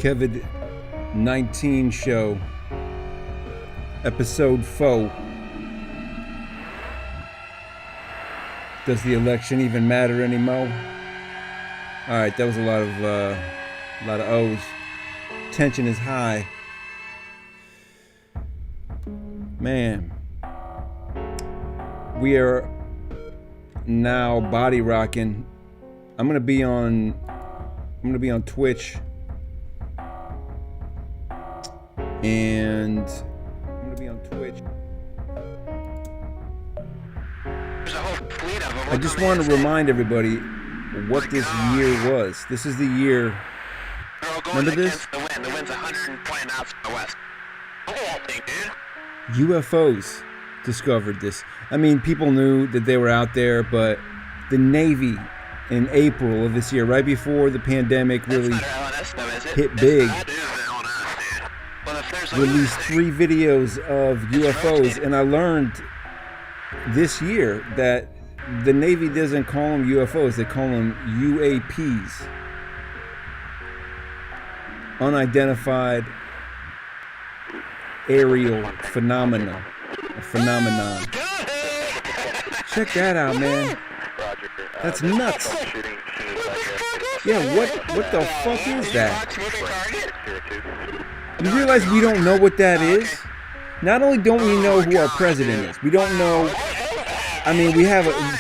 KEVID19 Show, episode 4. Does the election even matter anymore? All right, that was a lot of O's. Tension is high. Man, we are now body rocking. I'm gonna be on Twitch, and I just want to remind everybody what this year was. This is the year. Remember this? The wind's 120 knots from the west. UFOs discovered this. I mean, people knew that they were out there, but the Navy in April of this year, right before the pandemic really hit big, released 3 videos of UFOs. And I learned this year that the Navy doesn't call them UFOs, they call them UAPs. Unidentified aerial phenomenon. Check that out, man. That's nuts. Yeah, what the fuck is that? You realize we don't know what that is? Not only don't we know who our president is, we don't know. I mean,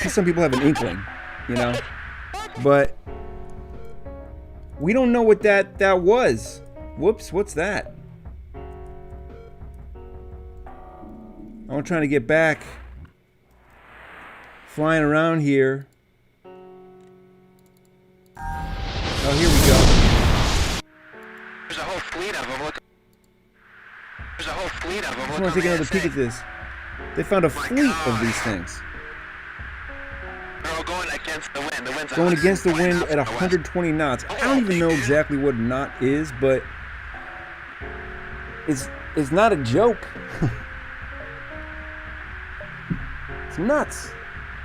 some people have an inkling, you know, but we don't know what that was. Whoops, what's that? I'm trying to get back. Flying around here. Oh, here we go. There's a whole fleet of them. There's a whole fleet of them. I just want to take another peek at this. They found a fleet of these things. They're all going against the wind. The wind's going against the wind at 120 knots. I don't even know exactly what a knot is, but it's not a joke. It's nuts.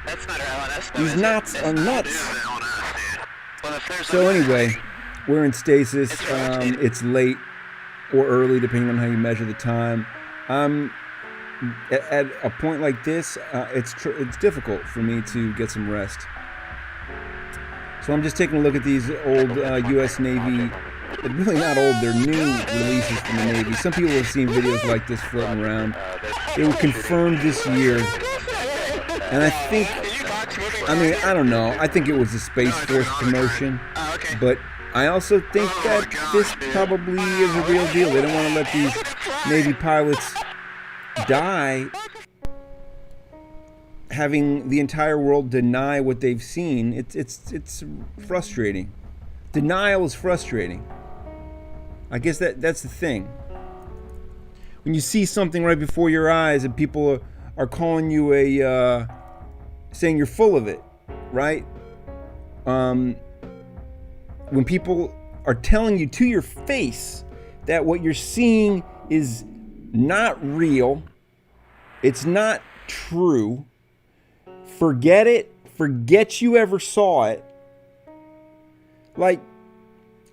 That's not LNS, though, these knots are nuts. So anyway, we're in stasis. It's late or early, depending on how you measure the time. At a point like this, it's difficult for me to get some rest. So I'm just taking a look at these old U.S. Navy. They're really not old, they're new releases from the Navy. Some people have seen videos like this floating around. They were confirmed this year. And I think, I don't know, I think it was a Space Force promotion. But I also think that this probably is a real deal. They don't want to let these Navy pilots die having the entire world deny what they've seen. It's frustrating. Denial is frustrating. I guess that's the thing. When you see something right before your eyes and people are calling you saying you're full of it, right? When people are telling you to your face that what you're seeing is not real, it's not true, forget it, forget you ever saw it. Like,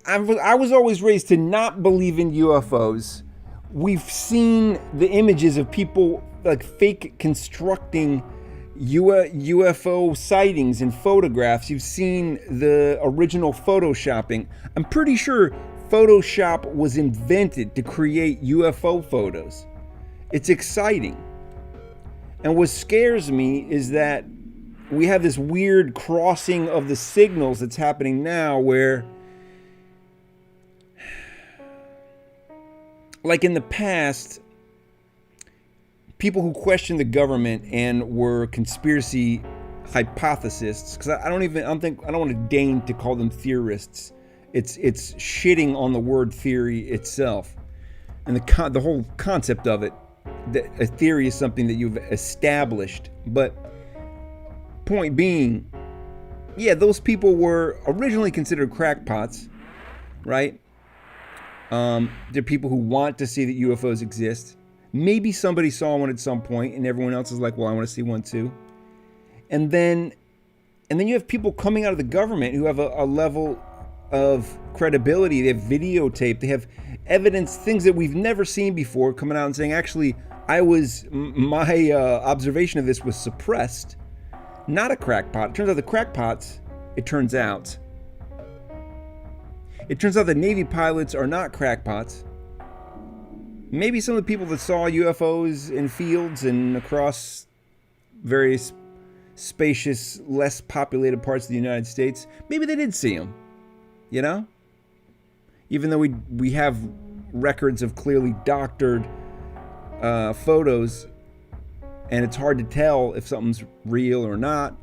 I was always raised to not believe in UFOs. We've seen the images of people like fake constructing UFO sightings in photographs. You've seen the original photoshopping. I'm pretty sure Photoshop was invented to create UFO photos. It's exciting. And what scares me is that we have this weird crossing of the signals that's happening now where, like in the past, people who questioned the government and were conspiracy hypothesists, because I don't want to deign to call them theorists. It's shitting on the word theory itself, and the whole concept of it. That a theory is something that you've established. But point being, yeah, those people were originally considered crackpots, right? They're people who want to see that UFOs exist. Maybe somebody saw one at some point, and everyone else is like, well, I want to see one too. And then you have people coming out of the government who have a level of credibility. They have videotape. They have evidence, things that we've never seen before, coming out and saying, actually, my observation of this was suppressed. Not a crackpot. It turns out the crackpots, it turns out the Navy pilots are not crackpots. Maybe some of the people that saw UFOs in fields and across various spacious, less populated parts of the United States, maybe they did see them, you know? Even though we have records of clearly doctored photos, and it's hard to tell if something's real or not.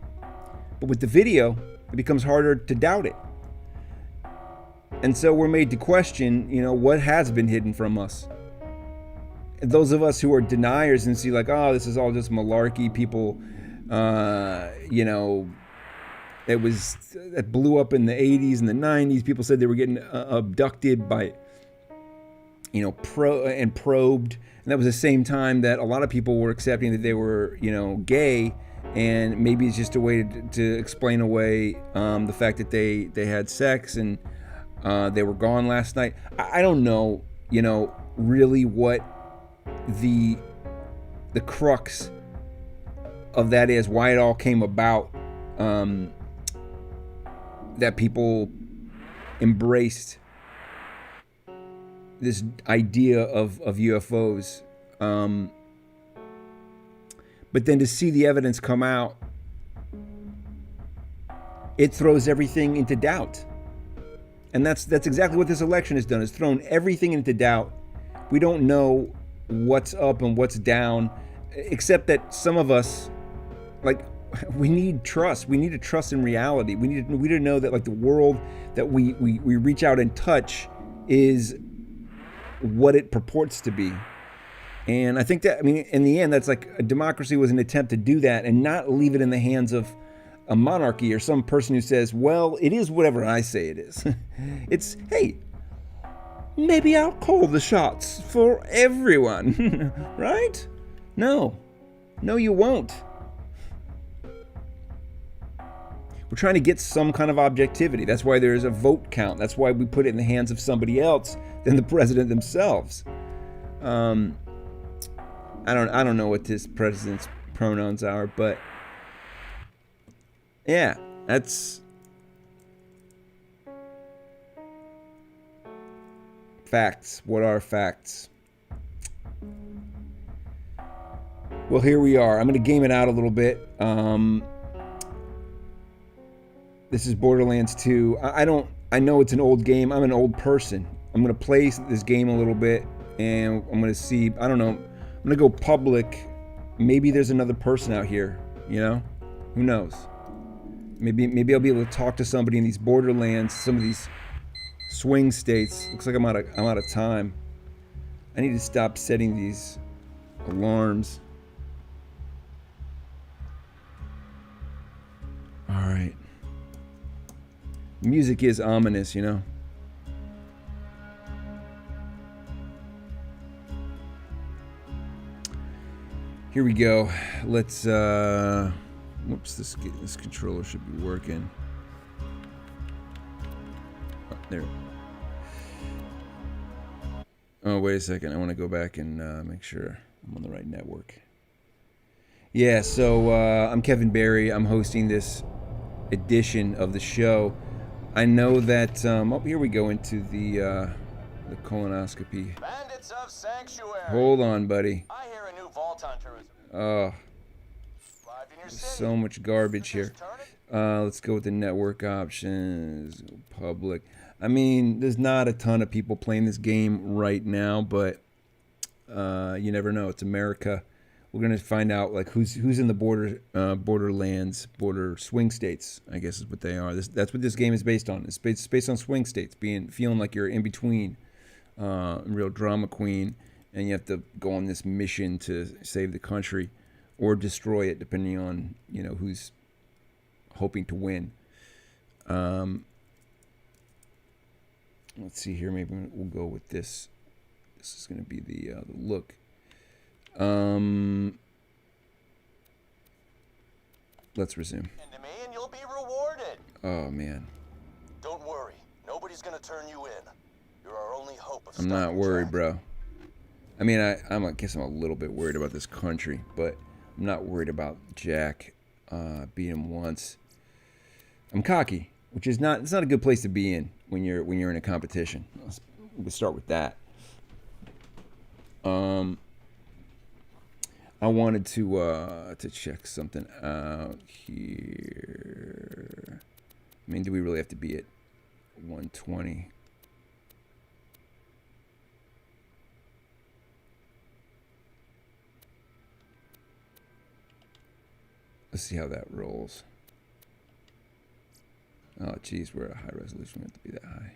But with the video, it becomes harder to doubt it. And so we're made to question, you know, what has been hidden from us. And those of us who are deniers and see like, oh, this is all just malarkey, people, you know, it blew up in the 80s and the 90s. People said they were getting abducted by, you know, probed. And that was the same time that a lot of people were accepting that they were, you know, gay. And maybe it's just a way to explain away the fact that they had sex and they were gone last night. I don't know, you know, really what the crux of that is, why it all came about, that people embraced this idea of UFOs. But then to see the evidence come out, it throws everything into doubt. And that's exactly what this election has done. It's thrown everything into doubt. We don't know what's up and what's down, except that some of us, like, we need trust. We need to trust in reality. We need to know that, like, the world that we reach out and touch is what it purports to be. And I think that, I mean, in the end, that's like a democracy was an attempt to do that and not leave it in the hands of a monarchy or some person who says, well, it is whatever I say it is. It's, hey, maybe I'll call the shots for everyone, right? No, you won't. We're trying to get some kind of objectivity. That's why there's a vote count. That's why we put it in the hands of somebody else than the president themselves. I don't know what this president's pronouns are, but yeah, that's facts. What are facts? Well, here we are. I'm going to game it out a little bit. This is Borderlands 2. I know it's an old game. I'm an old person. I'm going to play this game a little bit, and I'm going to see, I don't know, I'm going to go public. Maybe there's another person out here, you know? Who knows? Maybe I'll be able to talk to somebody in these Borderlands, some of these swing states. Looks like I'm out of time. I need to stop setting these alarms. All right. Music is ominous, you know? Here we go. Let's, whoops, this controller should be working. Oh, there. Oh, wait a second. I want to go back and make sure I'm on the right network. Yeah, so I'm Kevin Berrey. I'm hosting this edition of the show. I know that, oh, here we go into the colonoscopy. Bandits of Sanctuary. Hold on, buddy. I hear a new vault hunter is Oh, live in your city. so much garbage here. Let's go with the network options, public. I mean, there's not a ton of people playing this game right now, but you never know. It's America. We're gonna find out like who's in the borderlands, border swing states, I guess is what they are. That's what this game is based on. It's based on swing states, feeling like you're in between, real drama queen, and you have to go on this mission to save the country or destroy it, depending on who's hoping to win. Let's see here. Maybe we'll go with this. This is going to be the look. Let's resume. And to me, and you'll be rewarded. Oh man. Don't worry. No turn you in. You're our only hope of I'm not stopping worried, Jack. bro. I mean, I guess I'm a little bit worried about this country, but I'm not worried about Jack. Beat him once. I'm cocky, which is not. It's not a good place to be in when you're in a competition. We'll start with that. I wanted to check something out here. I mean, do we really have to be at 120? Let's see how that rolls. Oh, geez, we're at a high resolution. We have to be that high.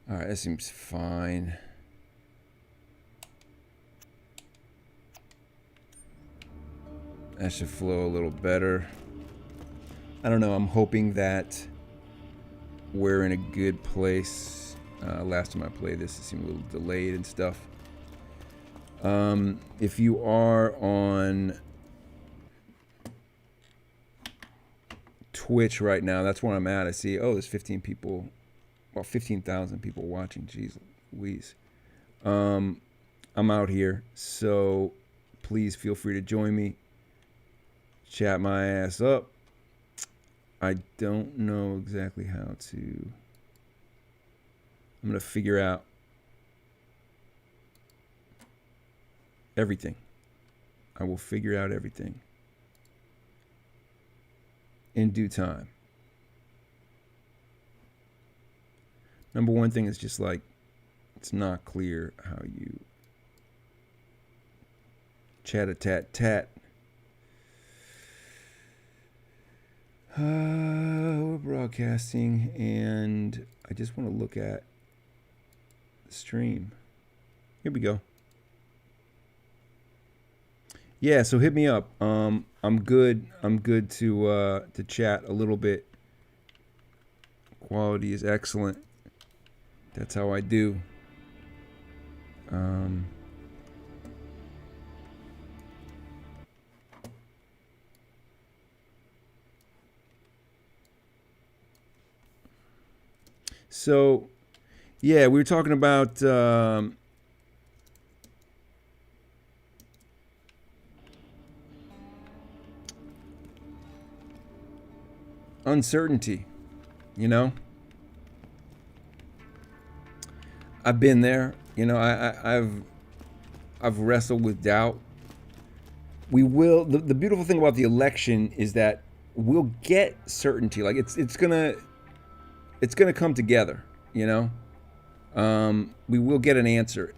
All right, that seems fine. That should flow a little better. I don't know. I'm hoping that we're in a good place. Last time I played this, it seemed a little delayed and stuff. If you are on Twitch right now, that's where I'm at. I see, oh, there's 15 people, well, 15,000 people watching. Jeez Louise. I'm out here, so please feel free to join me. Chat my ass up. I don't know exactly how to... I'm going to figure out everything. I will figure out everything in due time. Number one thing is just like, it's not clear how you chat-a-tat-tat. We're broadcasting, and I just want to look at the stream. Here we go. Yeah, so hit me up. I'm good. I'm good to chat a little bit. Quality is excellent. That's how I do. So, yeah, we were talking about uncertainty, you know? I've been there, you know, I've wrestled with doubt. We will, the beautiful thing about the election is that we'll get certainty. Like it's gonna come together, you know? We will get an answer.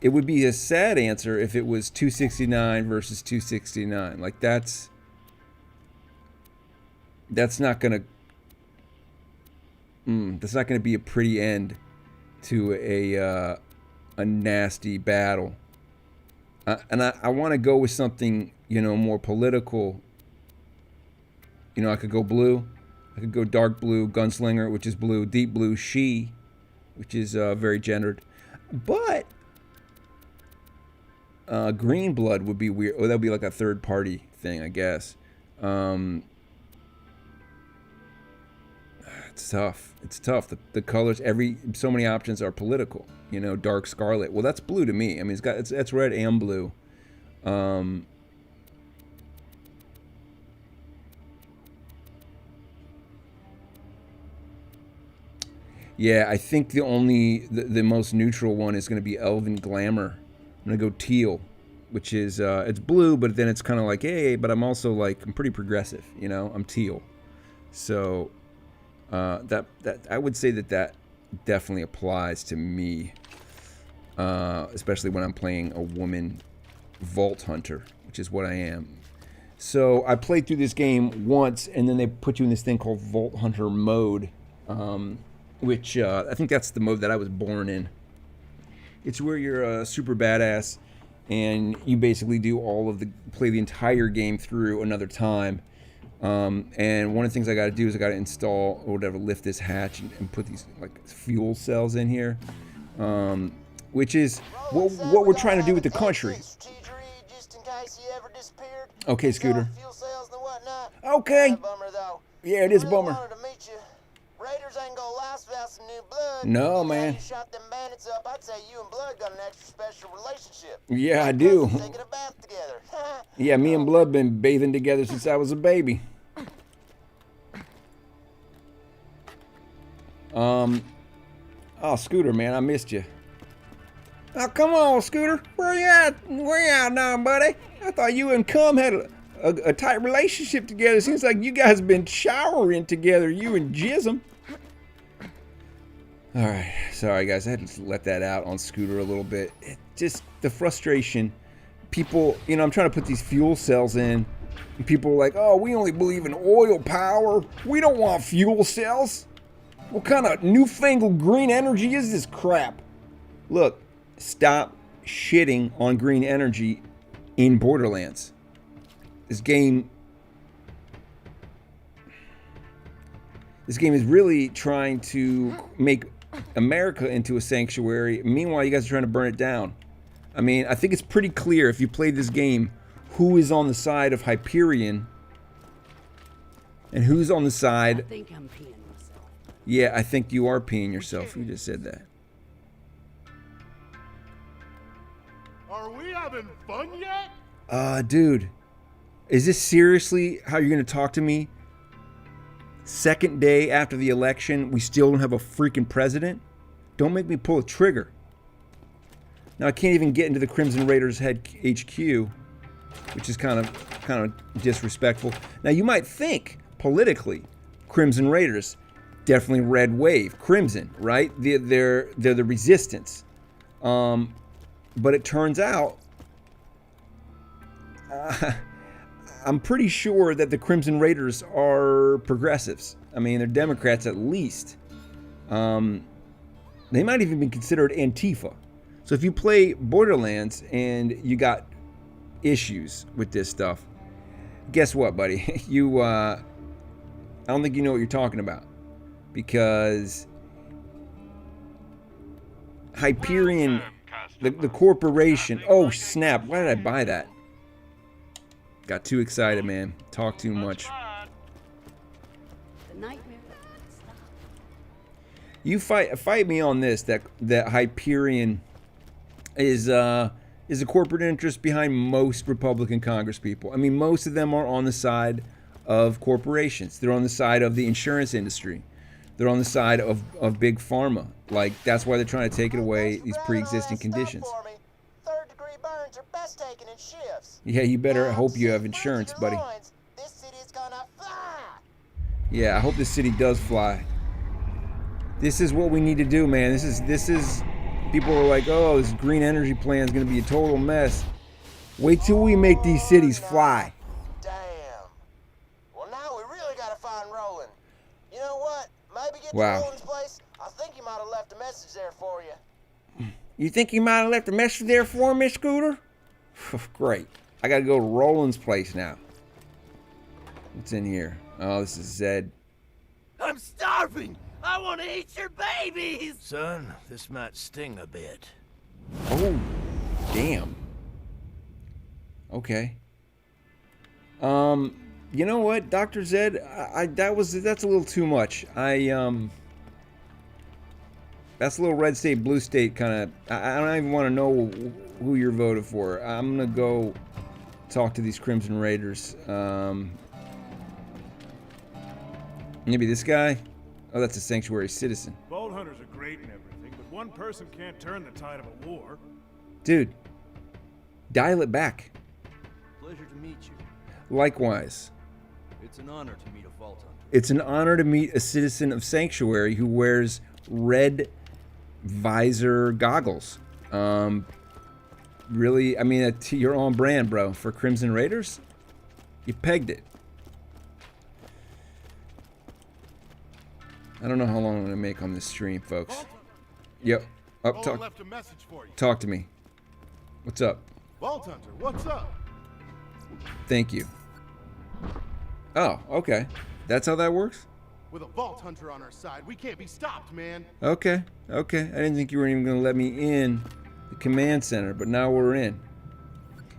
It would be a sad answer if it was 269 versus 269. Like that's not gonna be a pretty end to a nasty battle. And I want to go with something, you know, more political. You know, I could go blue. I could go dark blue, gunslinger, which is blue, deep blue, she, which is very gendered. But green blood would be weird. Oh, that would be like a third party thing, I guess. It's tough. It's tough. The colors, so many options are political. You know, dark scarlet. Well, that's blue to me. I mean, it's red and blue. Yeah, I think the most neutral one is going to be Elven Glamour. I'm going to go teal, which is it's blue, but then it's kind of like, hey, but I'm also like, I'm pretty progressive, you know. I'm teal, so that I would say that definitely applies to me, especially when I'm playing a woman vault hunter, which is what I am. So I played through this game once, and then they put you in this thing called Vault Hunter mode, which I think that's the mode that I was born in. It's where you're a super badass, and you basically do play the entire game through another time. And one of the things I got to do is I got to install or whatever, lift this hatch and put these like fuel cells in here, which is what we're trying to do with the country. Okay, Scooter. whatnot. Okay. Bummer though. Yeah, it is a Really bummer. wanted to meet you. Raiders ain't gonna last without some new blood. No, Now man. you shot them bandits up, I'd say you and Blood got an extra special relationship. Yeah, I Like do. cousins taking a bath together. Yeah, me and Blood been bathing together since I was a baby. Oh, Scooter, man, I missed you. Oh, come on, Scooter. Where you at? Where you at now, buddy? I thought you and Cum had a tight relationship together. Seems like you guys been showering together, you and Jism. All right, sorry guys, I had to let that out on Scooter a little bit. It just the frustration. People, you know, I'm trying to put these fuel cells in, and people are like, "Oh, we only believe in oil power. We don't want fuel cells. What kind of newfangled green energy is this crap?" Look, stop shitting on green energy in Borderlands. This game is really trying to make America into a sanctuary. Meanwhile, you guys are trying to burn it down. I mean, I think it's pretty clear if you play this game who is on the side of Hyperion and who's on the side. I think I'm peeing myself. Yeah, I think you are peeing yourself. You just said that. Are we having fun yet? Dude, is this seriously how you're going to talk to me? Second day after the election, we still don't have a freaking president? Don't make me pull a trigger. Now I can't even get into the Crimson Raiders head HQ, which is kind of disrespectful. Now you might think politically, Crimson Raiders, definitely red wave, Crimson, right? They're the resistance. But it turns out, I'm pretty sure that the Crimson Raiders are progressives. I mean, they're Democrats at least. They might even be considered Antifa. So if you play Borderlands and you got issues with this stuff, guess what, buddy? I don't think you know what you're talking about. Because Hyperion, the corporation, oh snap, why did I buy that? Got too excited, man. Talk too much. The nightmare doesn't stop. You fight me on this, that Hyperion is a corporate interest behind most Republican congresspeople. I mean, most of them are on the side of corporations. They're on the side of the insurance industry. They're on the side of big pharma. Like, that's why they're trying to take it away, these pre-existing conditions. Third-degree burns are best taken in shifts. Yeah, you better hope you have insurance, buddy. This city's gonna fly. Yeah, I hope this city does fly. This is what we need to do, man. This is. People are like, oh, this green energy plan is going to be a total mess. Wait till we make these cities fly. Damn. Well, now we really gotta find Roland. You know what? Maybe get to Roland's place. I think he might have left a message there for you. You think he might have left a message there for me, Scooter? Great. I got to go to Roland's place now. What's in here? Oh, this is Zed. I'm starving! I want to eat your babies! Son, this might sting a bit. Oh, damn. Okay. You know what, Dr. Zed? That's a little too much. That's a little red state, blue state kind of. I don't even want to know who you're voted for. I'm gonna go talk to these Crimson Raiders. Maybe this guy. Oh, that's a sanctuary citizen. Vault hunters are great and everything, but one person can't turn the tide of a war. Dude, dial it back. Pleasure to meet you. Likewise. It's an honor to meet a vault hunter. It's an honor to meet a citizen of Sanctuary who wears red visor goggles. Really, I mean, you're on brand, bro. For Crimson Raiders, you pegged it. I don't know how long I'm gonna make on this stream, folks. Yep. Roland left a message for you. Talk to me. What's up? Vault hunter, what's up? Thank you. Oh, okay. That's how that works? With a vault hunter on our side, we can't be stopped, man. Okay. I didn't think you were even gonna let me in the command center, but now we're in.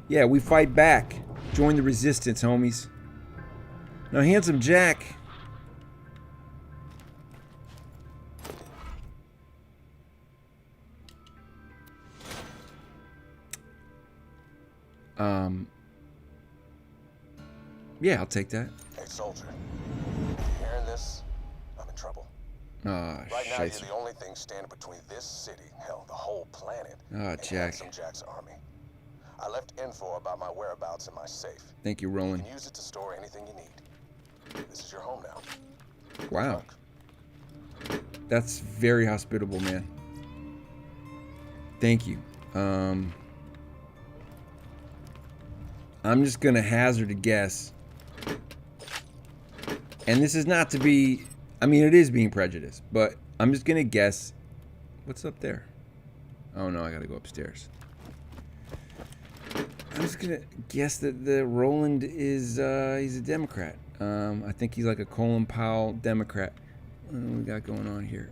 Yeah, we fight back. Join the resistance, homies. Now, Handsome Jack. Yeah, I'll take that. Hey, soldier. Hearing this, I'm in trouble. Ah, Right now, shit. you're the only thing standing between this city, hell, the whole planet, Ah, and Jack. Handsome Jack's army. I left info about my whereabouts in my safe. Thank you, You Roland. can use it to store anything you need. This is your home now. Wow. That's very hospitable, man. Thank you. I'm just gonna hazard a guess. And this is not to be, I mean, it is being prejudiced, but I'm just gonna guess. What's up there? Oh no, I gotta go upstairs. I'm just gonna guess that the Roland is, he's a Democrat. I think he's like a Colin Powell Democrat. What do we got going on here?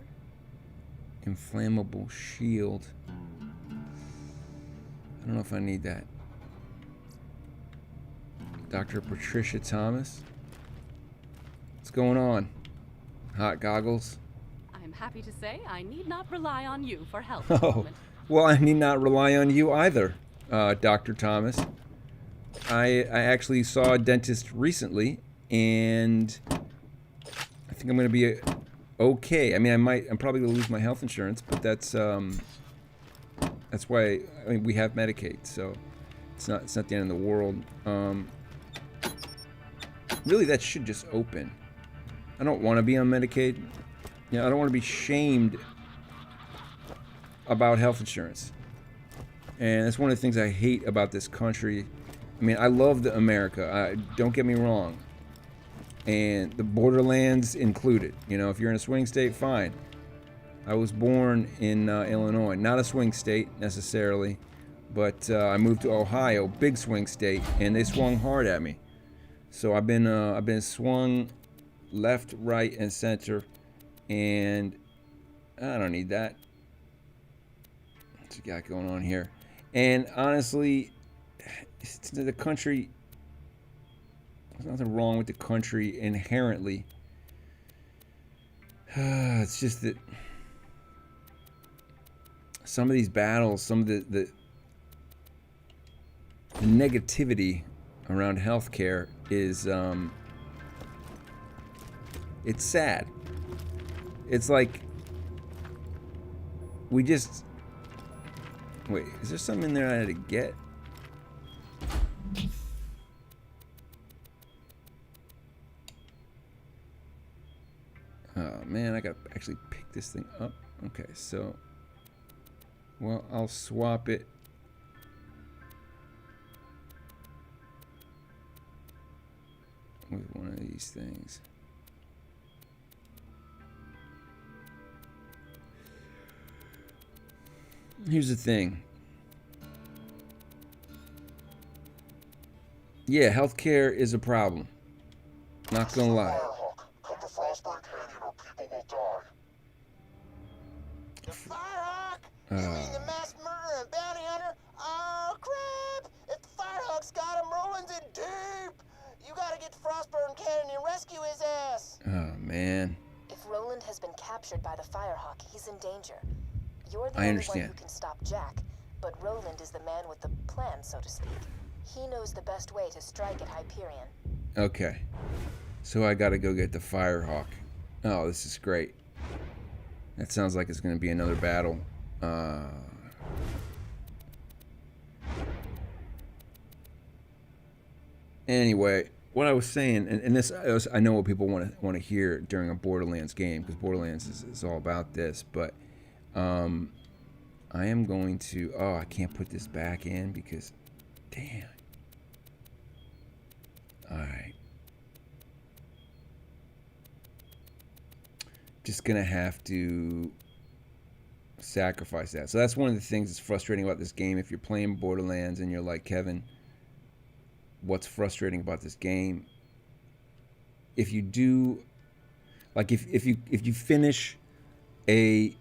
Inflammable shield. I don't know if I need that. Dr. Patricia Thomas. What's going on? Hot goggles. I'm happy to say I need not rely on you for help. Oh, well, I need not rely on you either, Dr. Thomas. I actually saw a dentist recently, and I think I'm going to be okay. I mean, I'm probably going to lose my health insurance, but that's why, I mean, we have Medicaid, so it's not the end of the world. Really, that should just open. I don't want to be on Medicaid. You know, I don't want to be shamed about health insurance. And that's one of the things I hate about this country. I mean, I love America. Don't get me wrong. And the Borderlands included. You know, if you're in a swing state, fine. I was born in Illinois. Not a swing state, necessarily. But I moved to Ohio, big swing state, and they swung hard at me. So I've been swung left, right, and center, and I don't need that. What's we got going on here? And honestly, it's the country. There's nothing wrong with the country inherently. It's just that some of these battles, some of the negativity around healthcare is it's sad. It's like we just wait, is there something in there I had to get? Oh man, I gotta actually pick this thing up. Okay, so well, I'll swap it. With one of these things. Here's the thing. Yeah, healthcare is a problem. Not gonna lie. Come to Frostburn Canyon or people will die. The Firehawk? You mean the mass murderer and bounty hunter? Oh, crap! If the Firehawk's got him, Roland's in deep! You gotta get to Frostburn Canyon and rescue his ass! Oh, man. If Roland has been captured by the Firehawk, he's in danger. You're the I only understand. one who can stop Jack, but Roland is the man with the plan, so to speak. He knows the best way to strike at Hyperion. Okay. So I gotta go get the Firehawk. Oh, this is great. That sounds like it's gonna be another battle. Anyway, what I was saying, and this, I know what people want to hear during a Borderlands game, because Borderlands is all about this, but I am going to, oh, I can't put this back in because, damn. Alright. Just gonna have to sacrifice that. So that's one of the things that's frustrating about this game. If you're playing Borderlands and you're like, Kevin, what's frustrating about this game? If you do, like, if you finish a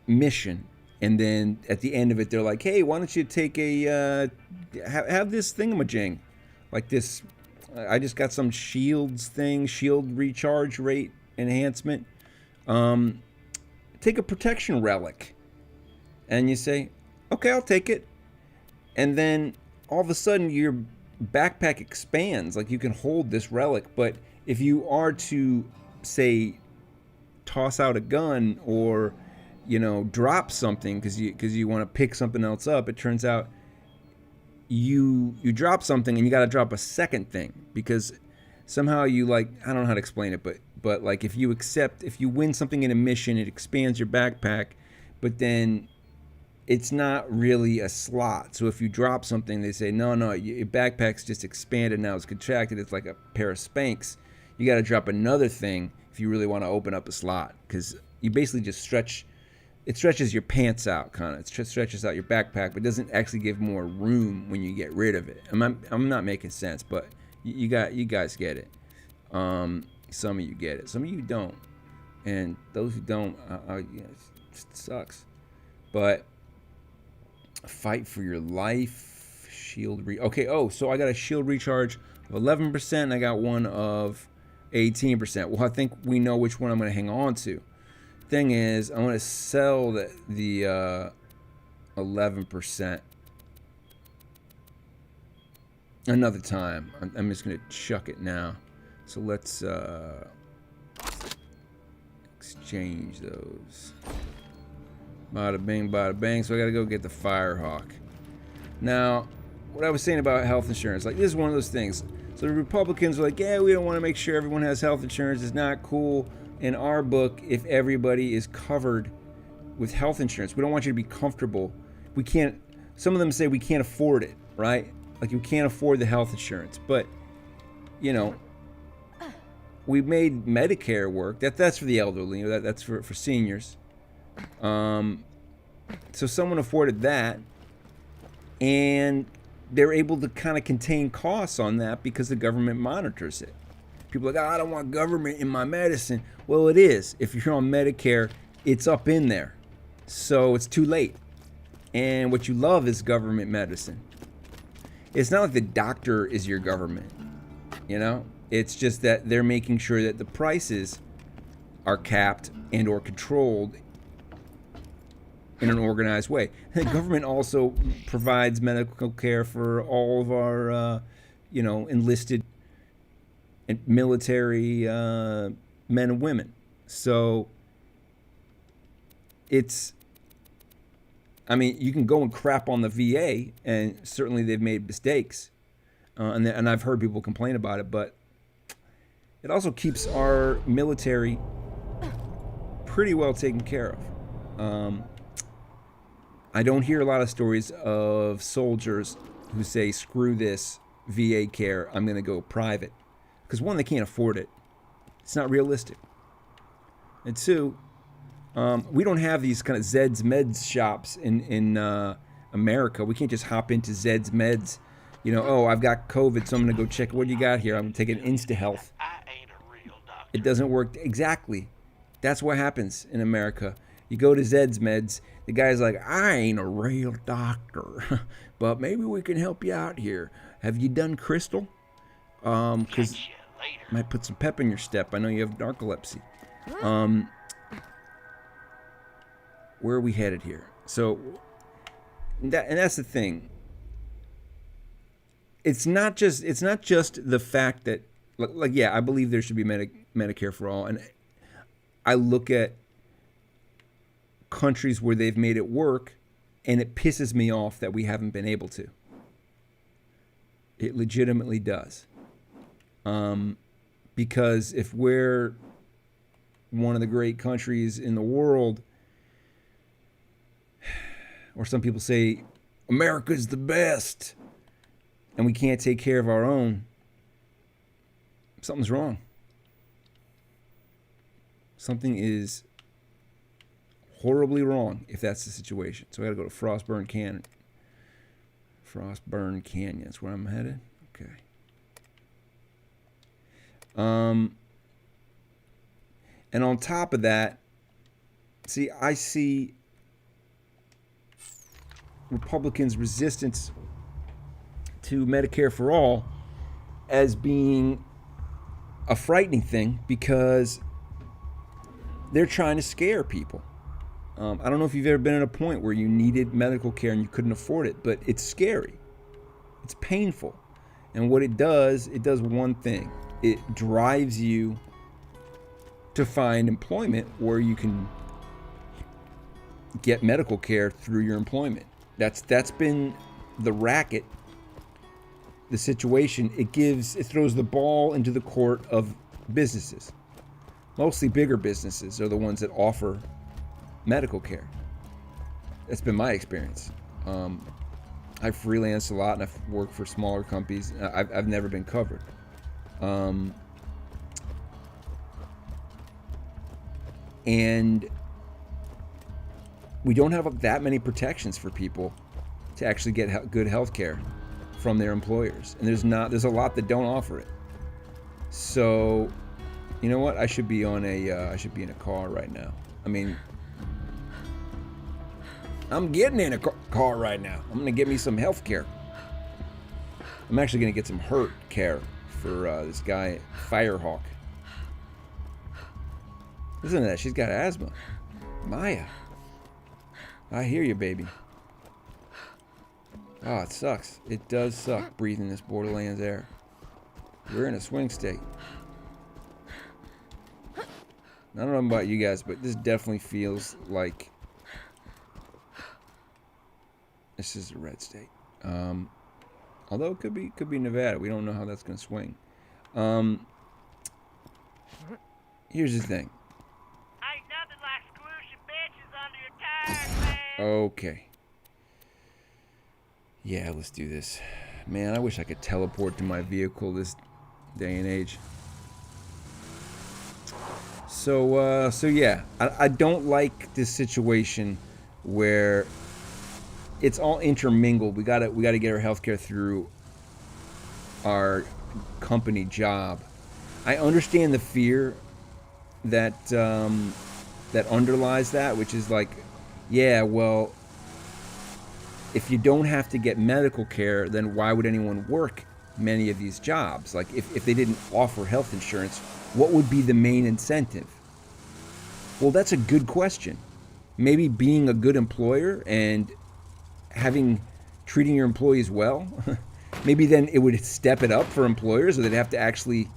mission and then at the end of it they're like, hey, why don't you take a have this thingamajig, like this I just got some shields thing, shield recharge rate enhancement. Take a protection relic. And you say, okay, I'll take it. And then all of a sudden your backpack expands. Like you can hold this relic. But if you are to, say, toss out a gun or, you know, drop something because you want to pick something else up, it turns out you drop something and you got to drop a second thing because somehow you, like, I don't know how to explain it, but like if you win something in a mission, it expands your backpack, but then it's not really a slot. So if you drop something, they say, no, your backpack's just expanded now, it's contracted, it's like a pair of Spanx. You got to drop another thing if you really want to open up a slot, because you basically just stretches your pants out, kind of. It stretches out your backpack, but doesn't actually give more room when you get rid of it. I'm not making sense, but you guys get it. Some of you get it, some of you don't, and those who don't, it sucks. But fight for your life, shield okay. Oh, so I got a shield recharge of 11%, and I got one of 18%. Well, I think we know which one I'm going to hang on to. Thing is, I want to sell the 11% another time. I'm just going to chuck it now. So let's exchange those. Bada bing, bada bang. So I got to go get the Firehawk. Now, what I was saying about health insurance, like this is one of those things. So the Republicans are like, yeah, we don't want to make sure everyone has health insurance. It's not cool in our book if everybody is covered with health insurance. We don't want you to be comfortable. We can't, some of them say we can't afford it, right? Like you can't afford the health insurance. But, you know, we made Medicare work. That's for the elderly. That's for seniors. So someone afforded that. And they're able to kind of contain costs on that because the government monitors it. People are like, I don't want government in my medicine. Well, it is. If you're on Medicare, it's up in there. So it's too late. And what you love is government medicine. It's not like the doctor is your government. You know? It's just that they're making sure that the prices are capped and or controlled in an organized way. The government also provides medical care for all of our, enlisted and military men and women. So it's, I mean, you can go and crap on the VA, and certainly they've made mistakes, and I've heard people complain about it, but it also keeps our military pretty well taken care of. I don't hear a lot of stories of soldiers who say, screw this VA care, I'm going to go private. Because one, they can't afford it. It's not realistic. And two, we don't have these kind of Zed's Meds shops in America. We can't just hop into Zed's Meds. You know, oh, I've got COVID, so I'm going to go check. What do you got here? I'm going to take an InstaHealth. I ain't a real doctor. It doesn't work. Exactly. That's what happens in America. You go to Zed's Meds, the guy's like, I ain't a real doctor, but maybe we can help you out here. Have you done crystal? Because might put some pep in your step. I know you have narcolepsy. Where are we headed here? So, that's the thing. It's not just the fact that, like, yeah, I believe there should be Medicare for all, and I look at countries where they've made it work, and it pisses me off that we haven't been able to. It legitimately does. Because if we're one of the great countries in the world, or some people say America's the best, and we can't take care of our own, something's wrong. Something is horribly wrong if that's the situation. So I gotta go to Frostburn Canyon. Frostburn Canyon is where I'm headed. Okay. And on top of that, see, I see Republicans' resistance to Medicare for all as being a frightening thing because they're trying to scare people. I don't know if you've ever been at a point where you needed medical care and you couldn't afford it, but it's scary. It's painful. And what it does one thing. It drives you to find employment where you can get medical care through your employment. That's been the racket, the situation. It throws the ball into the court of businesses. Mostly bigger businesses are the ones that offer medical care. That's been my experience. I've freelanced a lot and I've worked for smaller companies. I've never been covered. And we don't have that many protections for people to actually get good health care from their employers. And there's a lot that don't offer it. So, you know what? I should be in a car right now. I mean, I'm getting in a car right now. I'm going to get me some health care. I'm actually going to get some hurt care for this guy, Firehawk. Listen to that. She's got asthma. Maya. I hear you, baby. Oh, it sucks. It does suck breathing this Borderlands air. We're in a swing state. I don't know about you guys, but this definitely feels like this is a red state. Although it could be Nevada. We don't know how that's going to swing. Here's the thing. Ain't nothing like squishing bitches under your tires, man. Okay. Yeah, let's do this. Man, I wish I could teleport to my vehicle this day and age. So yeah, I don't like this situation where it's all intermingled. We gotta get our healthcare through our company job. I understand the fear that that underlies that, which is like, yeah, well, if you don't have to get medical care, then why would anyone work many of these jobs? Like, if they didn't offer health insurance, what would be the main incentive? Well, that's a good question. Maybe being a good employer and treating your employees well. Maybe then it would step it up for employers, or they'd have to actually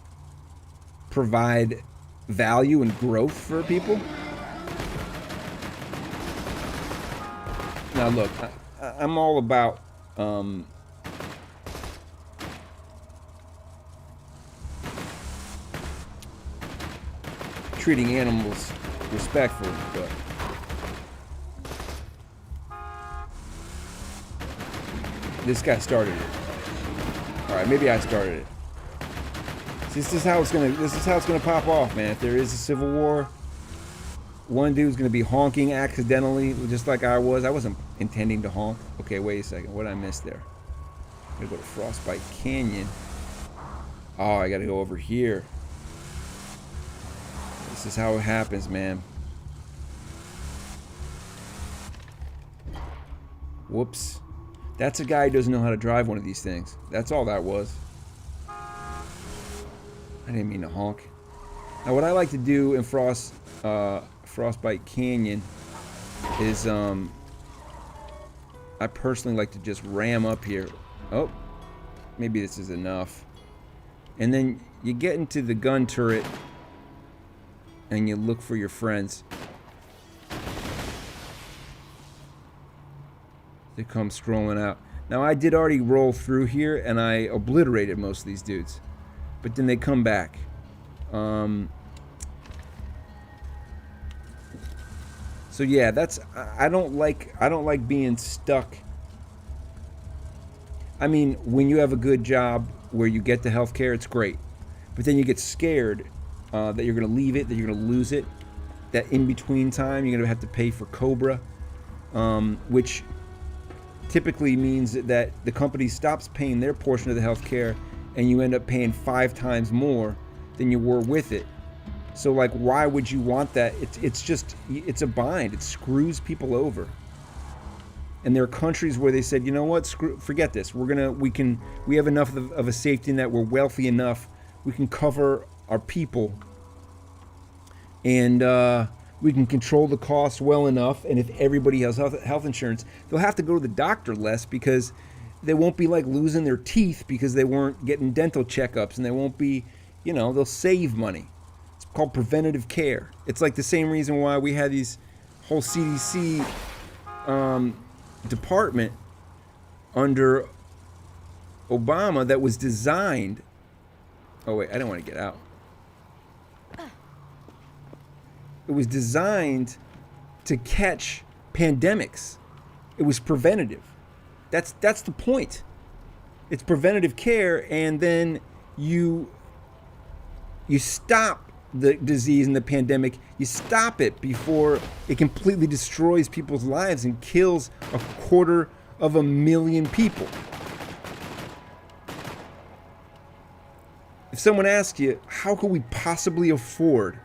provide value and growth for people. Now look, I'm all about treating animals respectfully, but this guy started it. All right, maybe I started it. This is how it's gonna pop off, man. If there is a civil war, one dude's gonna be honking accidentally, just like I was. I wasn't intending to honk. Okay, wait a second. What did I miss there? I gotta go to Frostbite Canyon. Oh, I gotta go over here. This is how it happens, man. Whoops. That's a guy who doesn't know how to drive one of these things. That's all that was. I didn't mean to honk. Now, what I like to do in Frostbite Canyon is, I personally like to just ram up here. Oh, maybe this is enough. And then you get into the gun turret and you look for your friends. They come strolling out. Now, I did already roll through here and I obliterated most of these dudes. But then they come back. So yeah, I don't like being stuck. I mean, when you have a good job where you get the health care, it's great. But then you get scared that you're going to leave it, that you're going to lose it. That in between time, you're going to have to pay for Cobra, which typically means that the company stops paying their portion of the health care and you end up paying 5 times more than you were with it. So, like, why would you want that? It's a bind. It screws people over. And there are countries where they said, you know what, forget this. We have enough of a safety net. We're wealthy enough. We can cover our people, and we can control the cost well enough. And if everybody has health insurance, they'll have to go to the doctor less because they won't be like losing their teeth because they weren't getting dental checkups, and they won't be, they'll save money. It's called preventative care. It's like the same reason why we had these whole CDC department under Obama that was designed. Oh wait, I didn't want to get out. It was designed to catch pandemics. It was preventative. That's the point. It's preventative care, and then you stop the disease and the pandemic. You stop it before it completely destroys people's lives and kills 250,000 people. If someone asks you, how could we possibly afford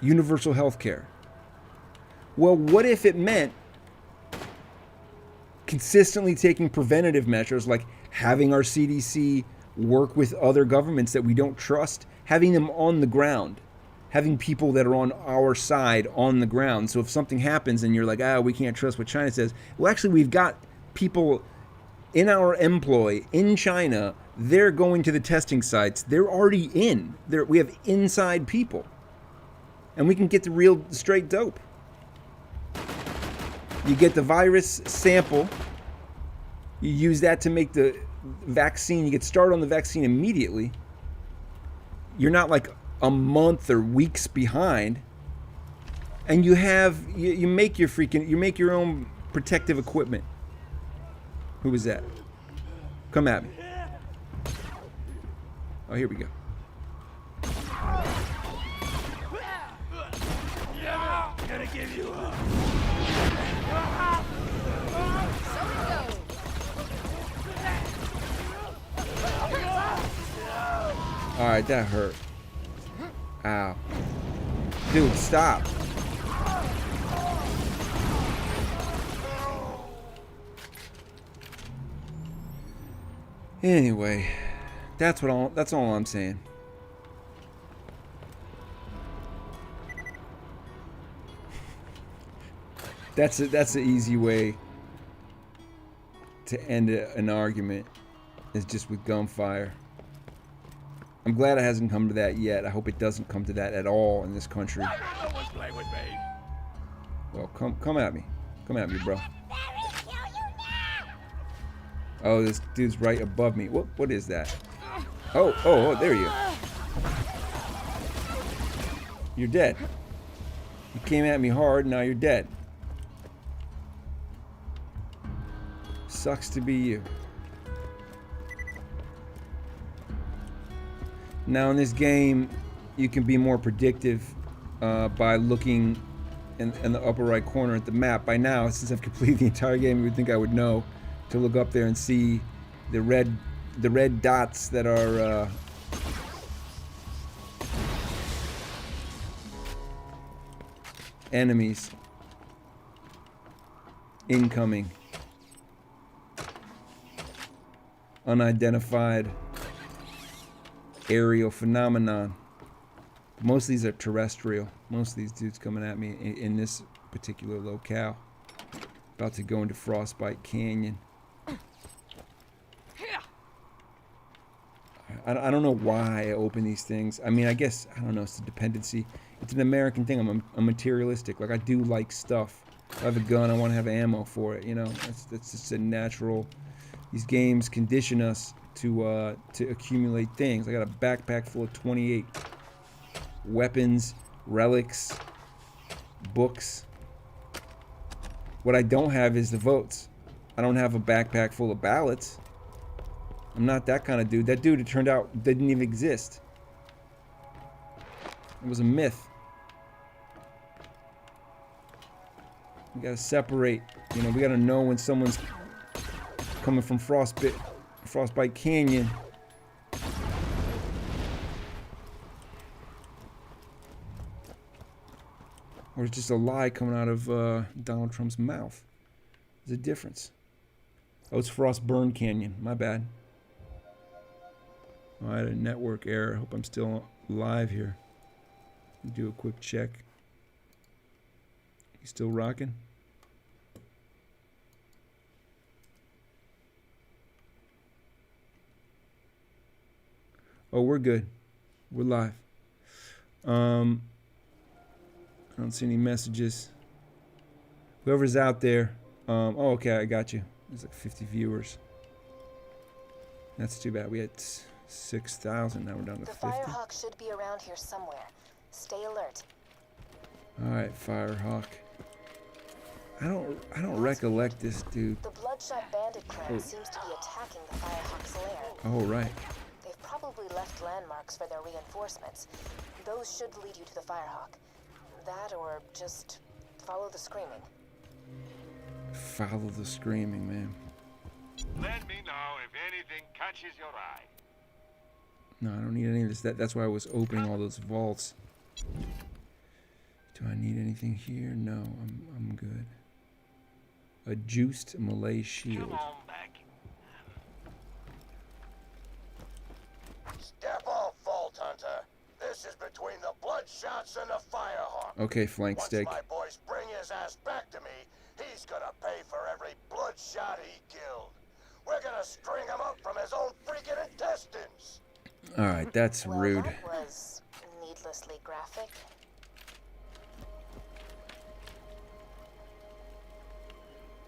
universal health care? Well, what if it meant consistently taking preventative measures, like having our CDC work with other governments that we don't trust, having them on the ground, having people that are on our side on the ground. So if something happens and you're like, we can't trust what China says. Well, actually, we've got people in our employ in China. They're going to the testing sites. They're already in. We have inside people. And we can get the real straight dope. You get the virus sample. You use that to make the vaccine. You get started on the vaccine immediately. You're not like a month or weeks behind. And you make your own protective equipment. Who was that? Come at me. Oh, here we go. Gonna give you up. Alright, that hurt. Ow. Dude, stop. Anyway, that's all I'm saying. That's an easy way to end an argument, is just with gunfire. I'm glad it hasn't come to that yet. I hope it doesn't come to that at all in this country. Well, come at me. Come at me, bro. Oh, this dude's right above me. What is that? Oh, there you are. You're dead. You came at me hard, now you're dead. Sucks to be you. Now in this game, you can be more predictive by looking in the upper right corner at the map. By now, since I've completed the entire game, you would think I would know to look up there and see the red dots that are enemies incoming. Unidentified aerial phenomenon. Most of these are terrestrial. Most of these dudes coming at me in this particular locale. About to go into Frostbite Canyon. I don't know why I open these things. I mean, I guess, I don't know, it's a dependency. It's an American thing. I'm materialistic. Like, I do like stuff. If I have a gun, I want to have ammo for it, you know? That's just a natural... These games condition us to accumulate things. I got a backpack full of 28 weapons, relics, books. What I don't have is the votes. I don't have a backpack full of ballots. I'm not that kind of dude. That dude, it turned out, didn't even exist. It was a myth. We gotta separate. You know, we gotta know when someone's coming from Frostbite Canyon. Or it's just a lie coming out of Donald Trump's mouth. There's a difference. Oh, it's Frostburn Canyon. My bad. Oh, I had a network error. Hope I'm still live here. Do a quick check. You still rocking? Oh, we're good. We're live. I don't see any messages. Whoever's out there. Oh, okay, I got you. There's like 50 viewers. That's too bad. We had 6,000. Now we're down to 50. The Firehawk should be around here somewhere. Stay alert. All right, Firehawk. I don't recollect this dude. The Bloodshot Bandit clan seems to be attacking the Firehawk's lair. Oh, right. They've probably left landmarks for their reinforcements. Those should lead you to the Firehawk. That or just follow the screaming. Follow the screaming, man. Let me know if anything catches your eye. No, I don't need any of this. That's why I was opening all those vaults. Do I need anything here? No, I'm good. A juiced Malay shield. Come on back. Step off, Vault Hunter. This is between the Bloodshots and the Firehawk. Okay, flank steak. Once my boys bring his ass back to me, he's gonna pay for every Bloodshot he killed. We're gonna string him up from his own freaking intestines. All right, that's Well, rude. that was needlessly graphic.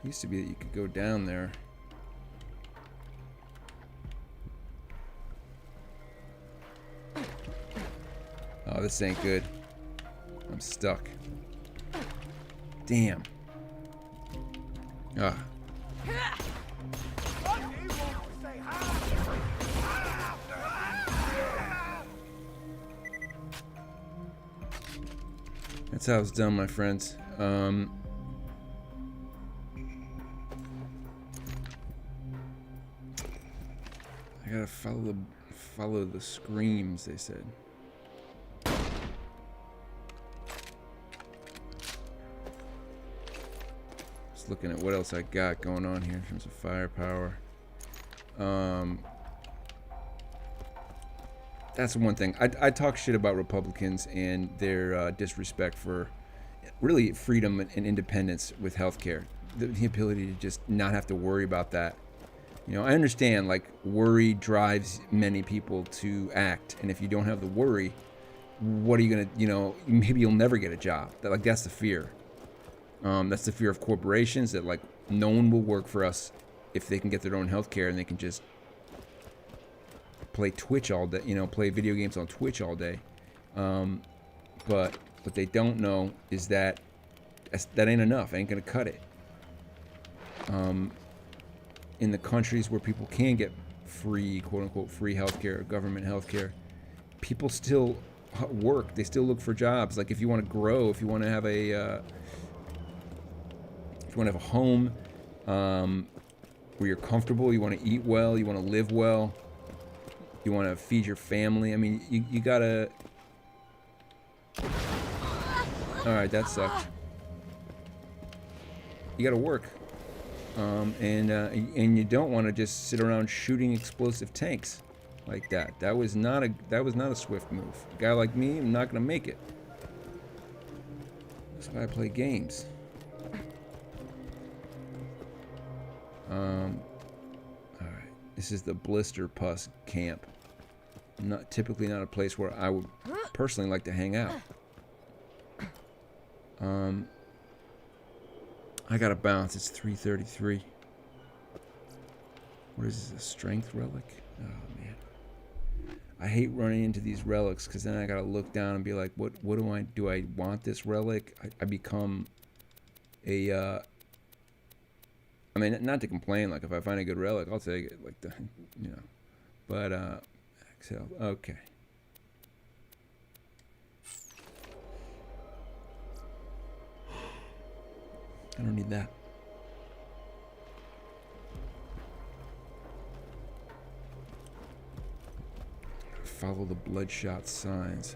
Used to be that you could go down there. Oh, this ain't good. I'm stuck. Damn. Ah. That's how it's done, my friends. I gotta follow the screams, they said. Just looking at what else I got going on here in terms of firepower. That's one thing. I talk shit about Republicans and their disrespect for really freedom and independence with healthcare. The ability to just not have to worry about that. You know, I understand, like, worry drives many people to act. And if you don't have the worry, what are you going to, you know, maybe you'll never get a job. That's the fear. That's the fear of corporations, that, like, no one will work for us if they can get their own healthcare and they can just play Twitch all day, you know, play video games on Twitch all day. But what they don't know is that that ain't enough. Ain't going to cut it. In the countries where people can get free, quote-unquote, free healthcare, government healthcare, people still work. They still look for jobs. Like, if you want to grow, if you want to have a home where you're comfortable, you want to eat well, you want to live well, you want to feed your family. I mean, you gotta. All right, that sucked. You gotta work. And you don't want to just sit around shooting explosive tanks like that. That was not a swift move. A guy like me, I'm not gonna make it. That's why I play games. All right. This is the Blister Pus camp. Typically not a place where I would personally like to hang out. I gotta bounce. It's 3:33. What is this? A strength relic? Oh man, I hate running into these relics because then I gotta look down and be like, what do I want this relic? I become a. I mean, not to complain. Like, if I find a good relic, I'll take it. Like, you know. But exhale. Okay. I don't need that. Follow the bloodshot signs.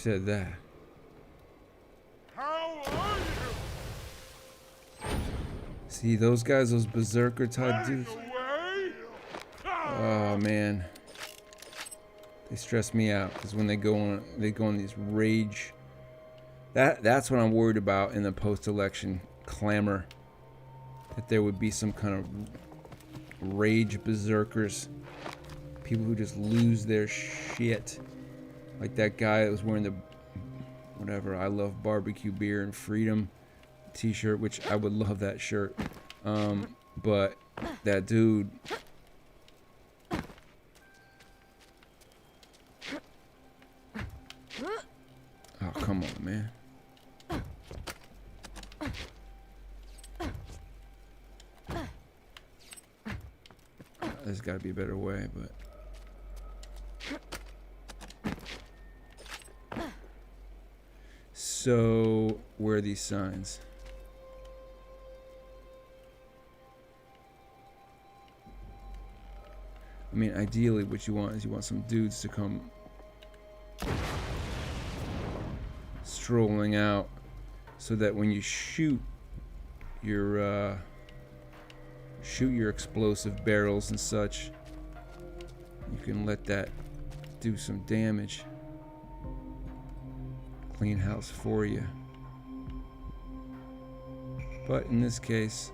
said that? How are you? See, those guys, those berserker type dudes. Oh man, they stress me out because when they go on these rage. That's what I'm worried about in the post-election clamor. That there would be some kind of rage berserkers, people who just lose their shit, like that guy that was wearing the whatever I love barbecue beer and freedom t-shirt, which I would love that shirt. But that dude. Oh, come on, man. There's got to be a better way, but... So, where are these signs? I mean, ideally what you want is you want some dudes to come strolling out so that when you shoot your explosive barrels and such, you can let that do some damage. Clean house for you. But in this case,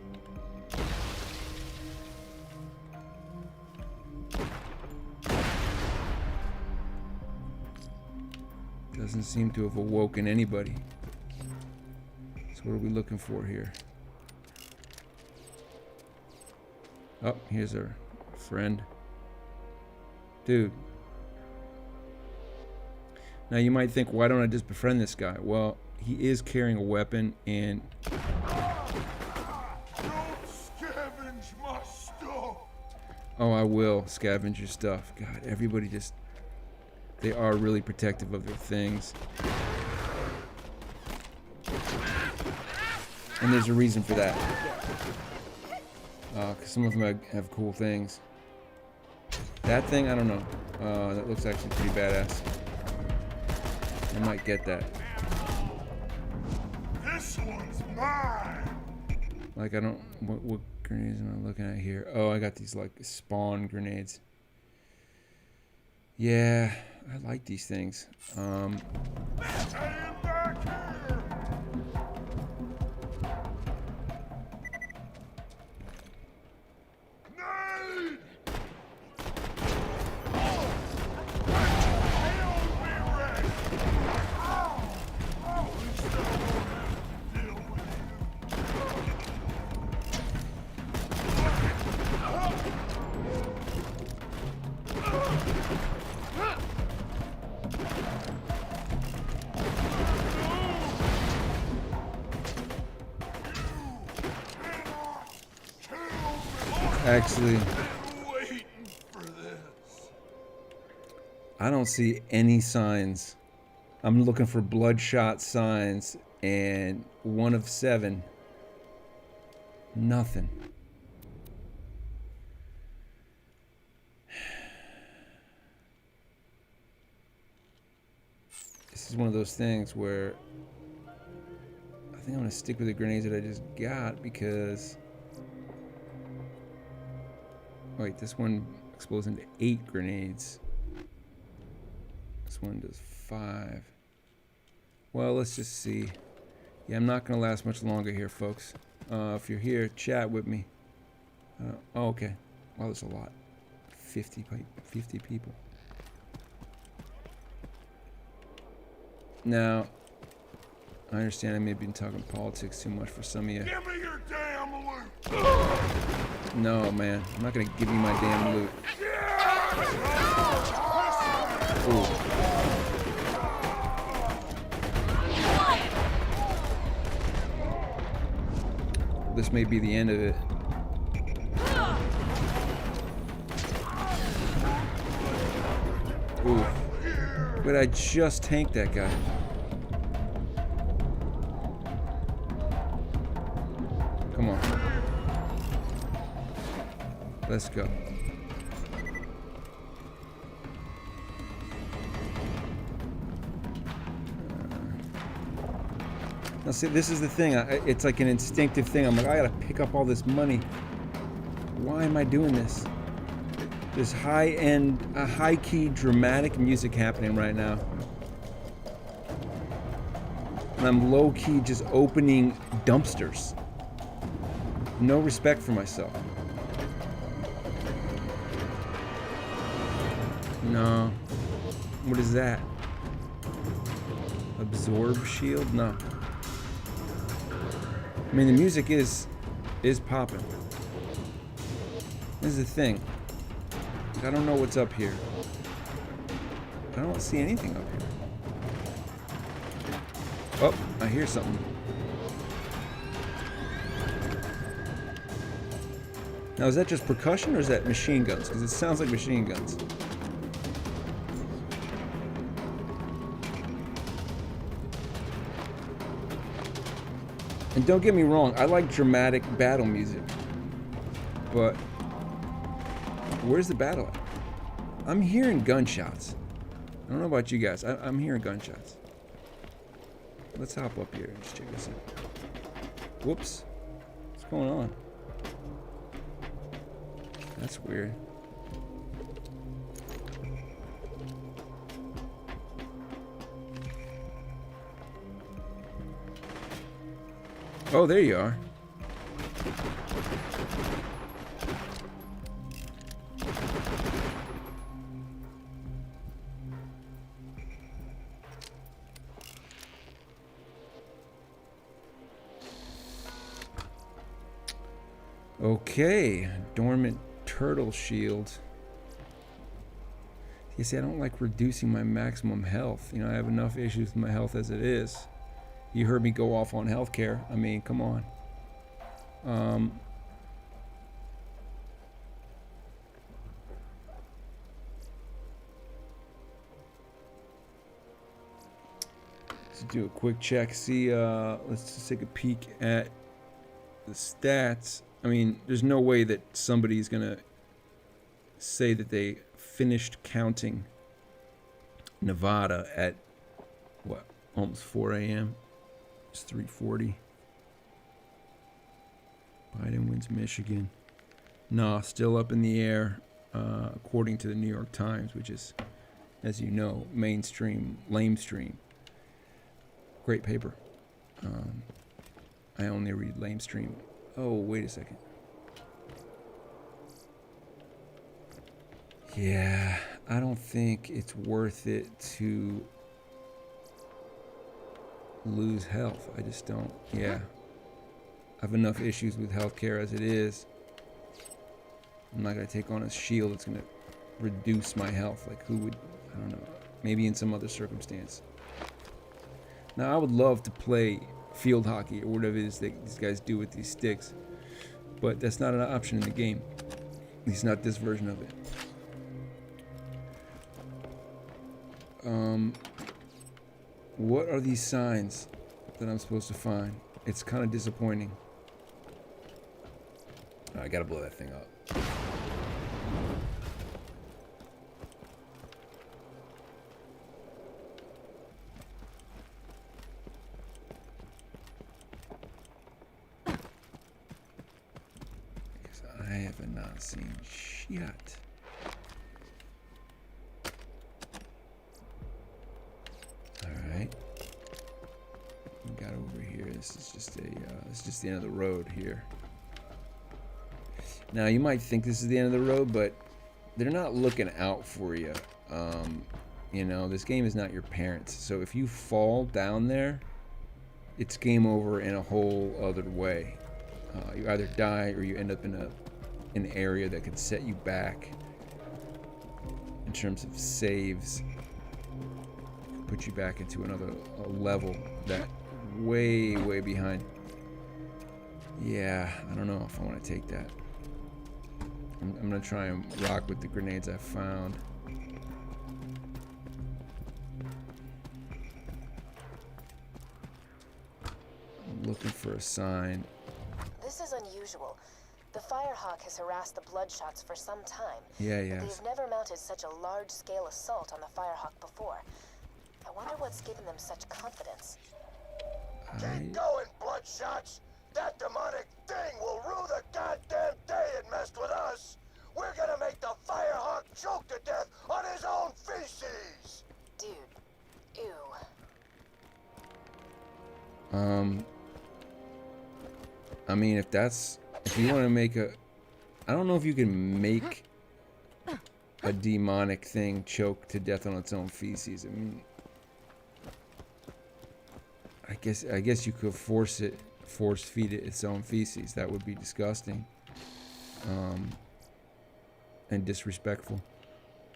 doesn't seem to have awoken anybody. So what are we looking for here? Oh, here's our friend. Dude. Now you might think, why don't I just befriend this guy? Well, he is carrying a weapon and... Don't scavenge my stuff. Oh, I will scavenge your stuff. God, everybody just... They are really protective of their things. And there's a reason for that. Because some of them have cool things. That thing, I don't know. That looks actually pretty badass. I might get that. This one's mine. Like, I don't... What grenades am I looking at here? Oh, I got these, like, spawn grenades. Yeah, I like these things. Stand back here. Nade! Actually, I don't see any signs. I'm looking for bloodshot signs, and 1 of 7. Nothing. This is one of those things where I think I'm gonna stick with the grenades that I just got because... Wait, this one explodes into 8 grenades. This one does 5. Well, let's just see. Yeah, I'm not gonna last much longer here, folks. If you're here, chat with me. Oh, okay. Wow, there's a lot. 50 people. Now, I understand I may have been talking politics too much for some of you. Give me your damn loot. No, man. I'm not gonna give you my damn loot. Ooh. This may be the end of it. Ooh. But I just tanked that guy. Come on. Let's go. Now see, this is the thing. It's like an instinctive thing. I'm like, I gotta pick up all this money. Why am I doing this? There's high-end, high-key dramatic music happening right now. And I'm low-key just opening dumpsters. No respect for myself. No. What is that? Absorb shield? No. I mean, the music is popping. This is the thing. I don't know what's up here. I don't see anything up here. Oh, I hear something. Now, is that just percussion or is that machine guns? Because it sounds like machine guns. And don't get me wrong, I like dramatic battle music. But where's the battle at? I'm hearing gunshots. I don't know about you guys. I'm hearing gunshots. Let's hop up here and just check this out. Whoops. What's going on? That's weird. Oh, there you are. Okay, dormant turtle shield. You see, I don't like reducing my maximum health. You know, I have enough issues with my health as it is. You heard me go off on healthcare. I mean, come on. Let's do a quick check. See, let's just take a peek at the stats. I mean, there's no way that somebody's gonna say that they finished counting Nevada at what, almost 4 a.m. It's 3:40. Biden wins Michigan. No, still up in the air, according to the New York Times, which is, as you know, mainstream, lamestream. Great paper. I only read lamestream. Oh, wait a second. Yeah, I don't think it's worth it to lose health. I just don't. Yeah. I have enough issues with healthcare as it is. I'm not going to take on a shield that's going to reduce my health. Like, who would? I don't know. Maybe in some other circumstance. Now, I would love to play field hockey or whatever it is that these guys do with these sticks, but that's not an option in the game. At least not this version of it. What are these signs that I'm supposed to find? It's kind of disappointing. Oh, I gotta blow that thing up. Because I have not seen shit. Got over here. This is just the end of the road here. Now you might think this is the end of the road, but they're not looking out for you. You know, this game is not your parents. So if you fall down there, it's game over in a whole other way. You either die or you end up in an area that could set you back in terms of saves. Put you back into another level that way behind. Yeah, I don't know if I want to take that. I'm gonna try and rock with the grenades I found. I'm looking for a sign. This is unusual. The Firehawk has harassed the Bloodshots for some time. Yeah. They've never mounted such a large-scale assault on the Firehawk before. I wonder what's given them such confidence. Keep going, bloodshots. That demonic thing will rue the goddamn day it messed with us. We're gonna make the Firehawk choke to death on his own feces. Dude. Ew. I mean, if you want to make I don't know if you can make a demonic thing choke to death on its own feces. I mean, I guess you could force feed it its own feces. That would be disgusting, and disrespectful.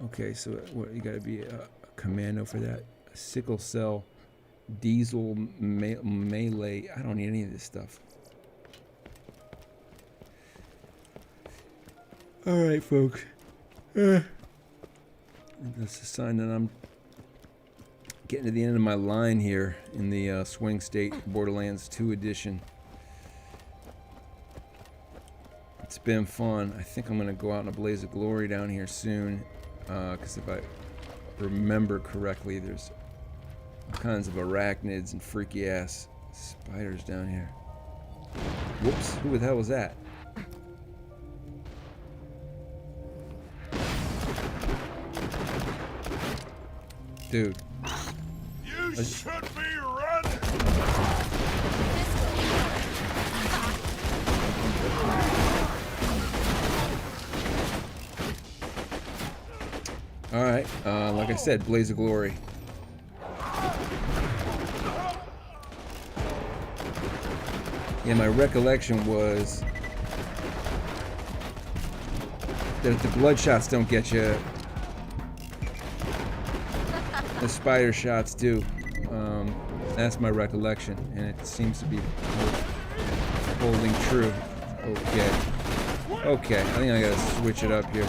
Okay, so what, you got to be a commando for that. A sickle cell, diesel, melee. I don't need any of this stuff. All right, folks. That's a sign that I'm getting to the end of my line here in the Swing State Borderlands 2 edition. It's been fun. I think I'm going to go out in a blaze of glory down here soon, because if I remember correctly, there's all kinds of arachnids and freaky ass spiders down here. Whoops, who the hell was that? Dude. You should be running! Alright, like I said, blaze of glory. Yeah, my recollection was that if the blood-shots don't get you, the spider shots do. That's my recollection, and it seems to be holding true. Okay, I think I gotta switch it up here.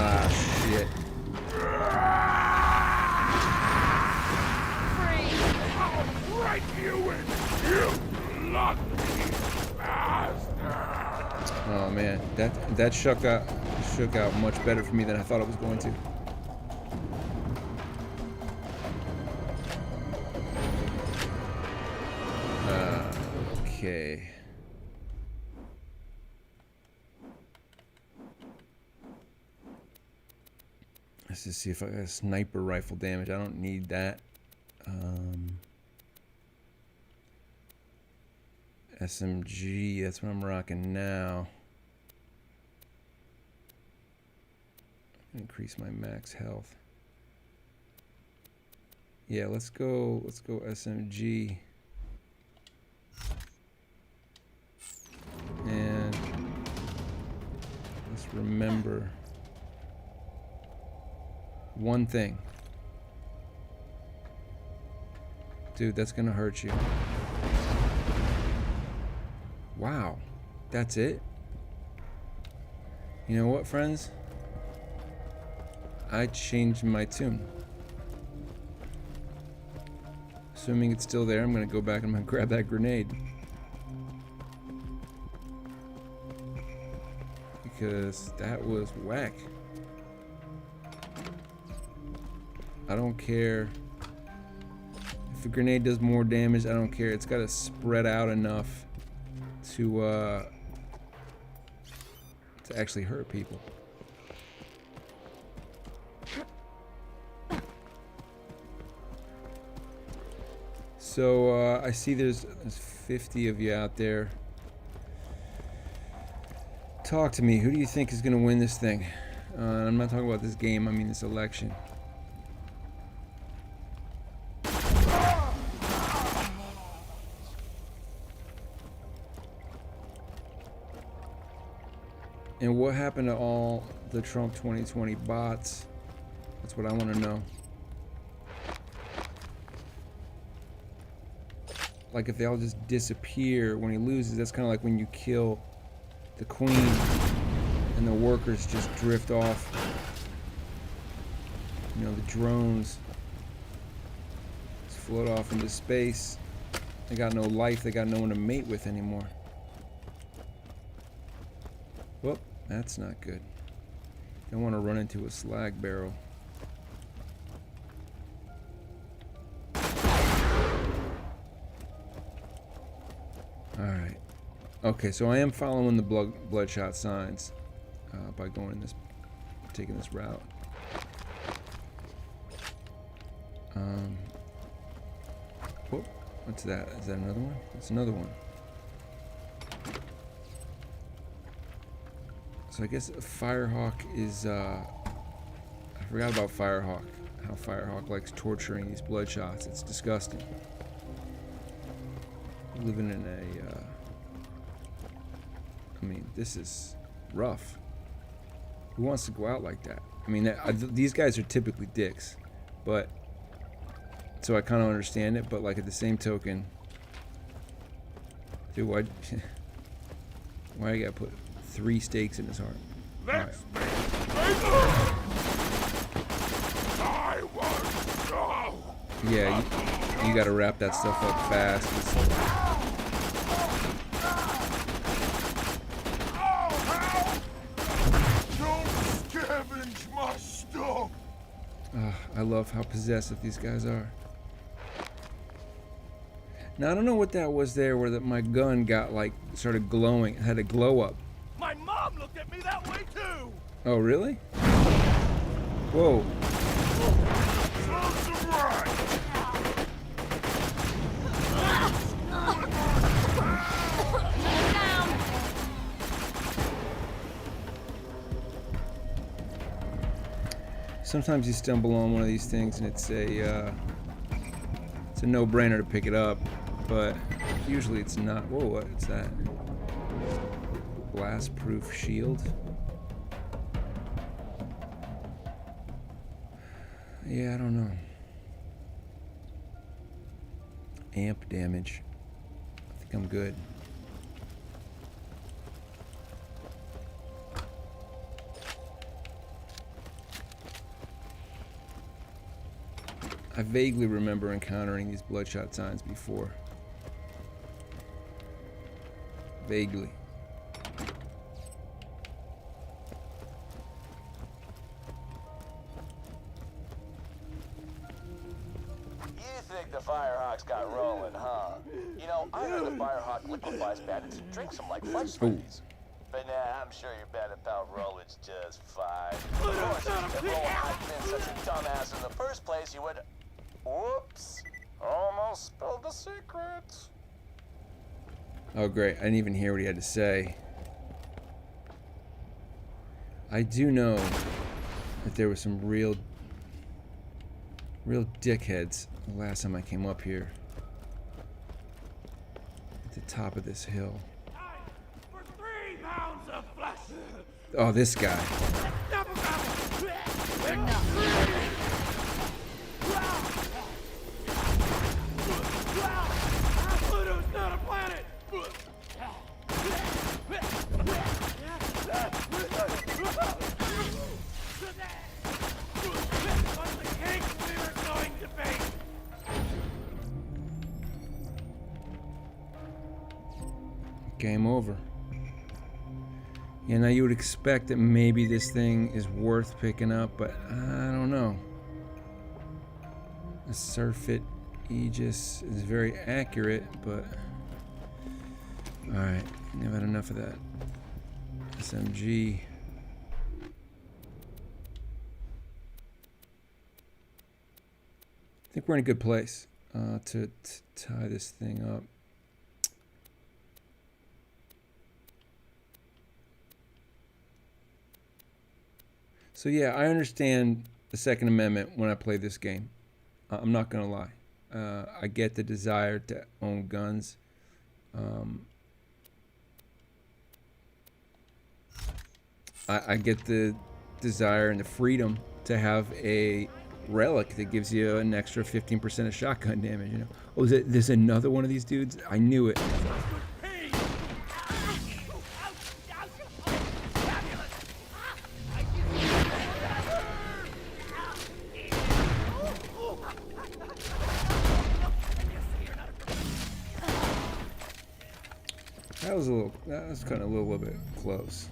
Ah, shit. Right you in, you lucky bastard! Oh man, that shook out much better for me than I thought it was going to. Okay. Let's just see if I got sniper rifle damage. I don't need that. SMG, that's what I'm rocking now. Increase my max health. Yeah, let's go SMG. And let's remember one thing. Dude, that's gonna hurt you. Wow, that's it? You know what, friends? I changed my tune. Assuming it's still there, I'm gonna go back and I'm gonna grab that grenade. Because that was whack. I don't care if the grenade does more damage. I don't care. It's got to spread out enough to actually hurt people. So I see there's 50 of you out there. Talk to me. Who do you think is going to win this thing? I'm not talking about this game. I mean this election. And what happened to all the Trump 2020 bots? That's what I want to know. Like if they all just disappear when he loses, that's kind of like when you kill the queen and the workers just drift off. You know, the drones just float off into space. They got no life, they got no one to mate with anymore. That's not good. Don't want to run into a slag barrel. Alright. Okay, so I am following the bloodshot signs by going this, taking this route. Whoop, what's that? Is that another one? That's another one. So I guess Firehawk is, I forgot about Firehawk. How Firehawk likes torturing these bloodshots. It's disgusting. Living in a, I mean, this is rough. Who wants to go out like that? I mean, these guys are typically dicks, but, so I kind of understand it, but like at the same token, dude, why you gotta put 3 stakes in his heart? Right. Yeah, you gotta wrap that stuff up fast. I love how possessive these guys are. Now I don't know what that was there, where my gun got like started glowing, had a glow up. My mom looked at me that way too. Oh really? Whoa. Sometimes you stumble on one of these things and it's a no-brainer to pick it up, but usually it's not. Whoa, what's that? Blast-proof shield? Yeah, I don't know. Amp damage. I think I'm good. I vaguely remember encountering these bloodshot signs before. Vaguely. You think the Firehawks got rolling, huh? You know, I heard the Firehawk liquefies bandits and drinks them like fudge smoothies. But nah, I'm sure your bandit pal Roland's just fine. Of course, if Roland hadn't been such a dumbass in the first place, you would... Whoops. Almost spilled the secret. Oh great, I didn't even hear what he had to say. I do know that there were some real dickheads the last time I came up here. At the top of this hill. For 3 pounds of flesh. Oh, this guy. Pluto's not a planet. What's the cake we were going to bake? Game over. Yeah, now you would expect that maybe this thing is worth picking up, but I don't know. The Surfeit Aegis is very accurate, but... Alright, I've had enough of that. SMG. I think we're in a good place to tie this thing up. So yeah, I understand the Second Amendment when I play this game. I'm not gonna lie. I get the desire to own guns. I get the desire and the freedom to have a relic that gives you an extra 15% of shotgun damage. You know, oh, there's another one of these dudes. I knew it. That was kind of a little bit close.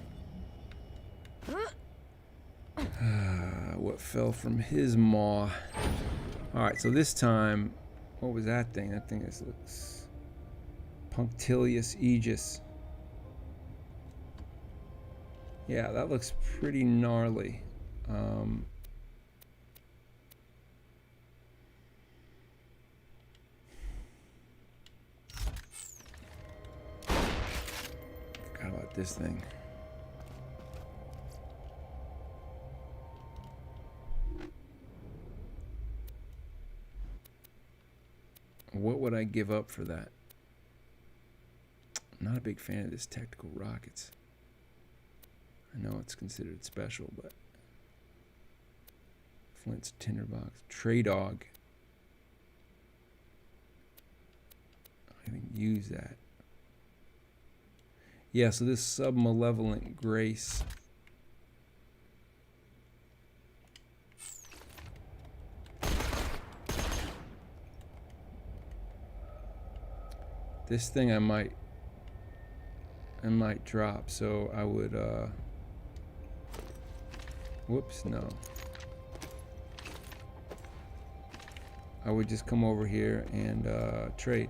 what fell from his maw. Alright, so this time, what was that thing? That thing looks punctilious Aegis. Yeah, that looks pretty gnarly. Forgot about this thing. What would I give up for that? I'm not a big fan of this tactical rockets. I know it's considered special, but Flint's tinderbox, Trey Dog. I can use that. Yeah, so this Submalevolent Grace. This thing I might drop, so I would whoops, no. I would just come over here and trade.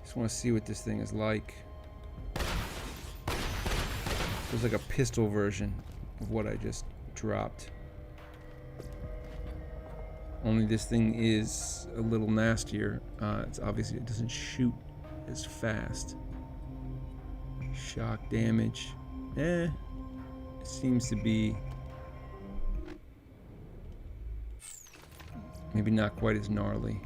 Just want to see what this thing is like. Feels like a pistol version of what I just dropped. Only this thing is a little nastier. It's obviously it doesn't shoot as fast. Shock damage. It seems to be maybe not quite as gnarly.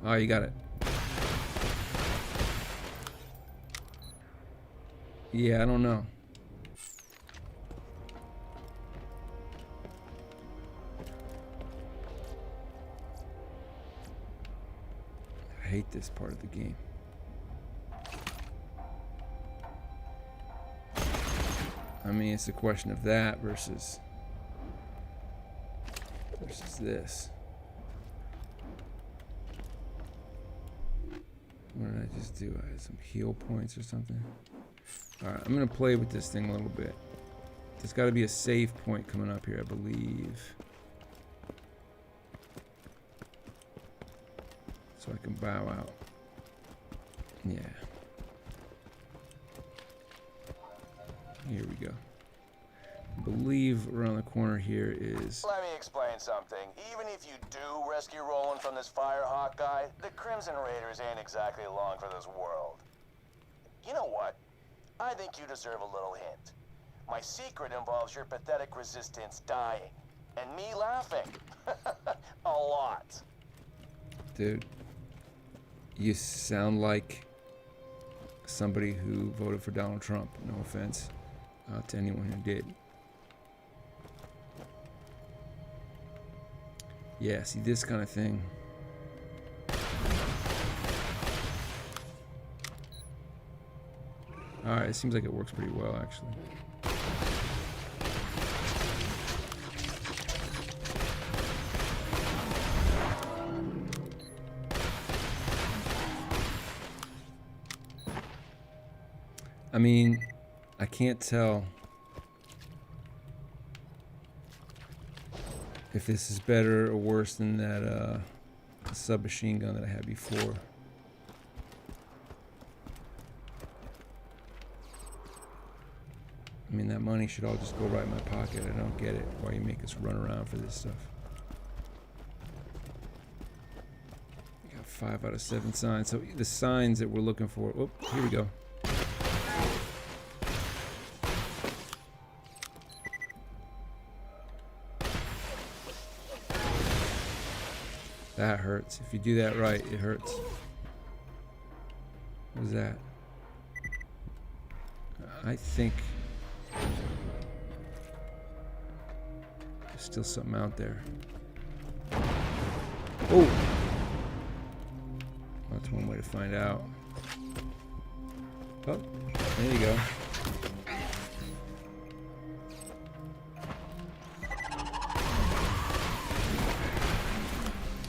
Oh, you got it. Yeah, I don't know. I hate this part of the game. I mean, it's a question of that versus this. What did I just do? I had some heal points or something. Alright, I'm going to play with this thing a little bit. There's got to be a save point coming up here, I believe. So I can bow out. Yeah. Here we go. I believe around the corner here is... Let me explain something. Even if you do rescue Roland from this Firehawk guy, the Crimson Raiders ain't exactly along for this world. You know what? I think you deserve a little hint. My secret involves your pathetic resistance dying, and me laughing. A lot. Dude, you sound like somebody who voted for Donald Trump. No offense to anyone who did. Yeah, see this kind of thing. Alright, it seems like it works pretty well, actually. I mean, I can't tell if this is better or worse than that submachine gun that I had before. I mean, that money should all just go right in my pocket. I don't get it. Why you make us run around for this stuff. We got 5 out of 7 signs. So the signs that we're looking for. Oh, here we go. That hurts. If you do that right, it hurts. What is that? I think there's still something out there. Oh! That's one way to find out. Oh, there you go.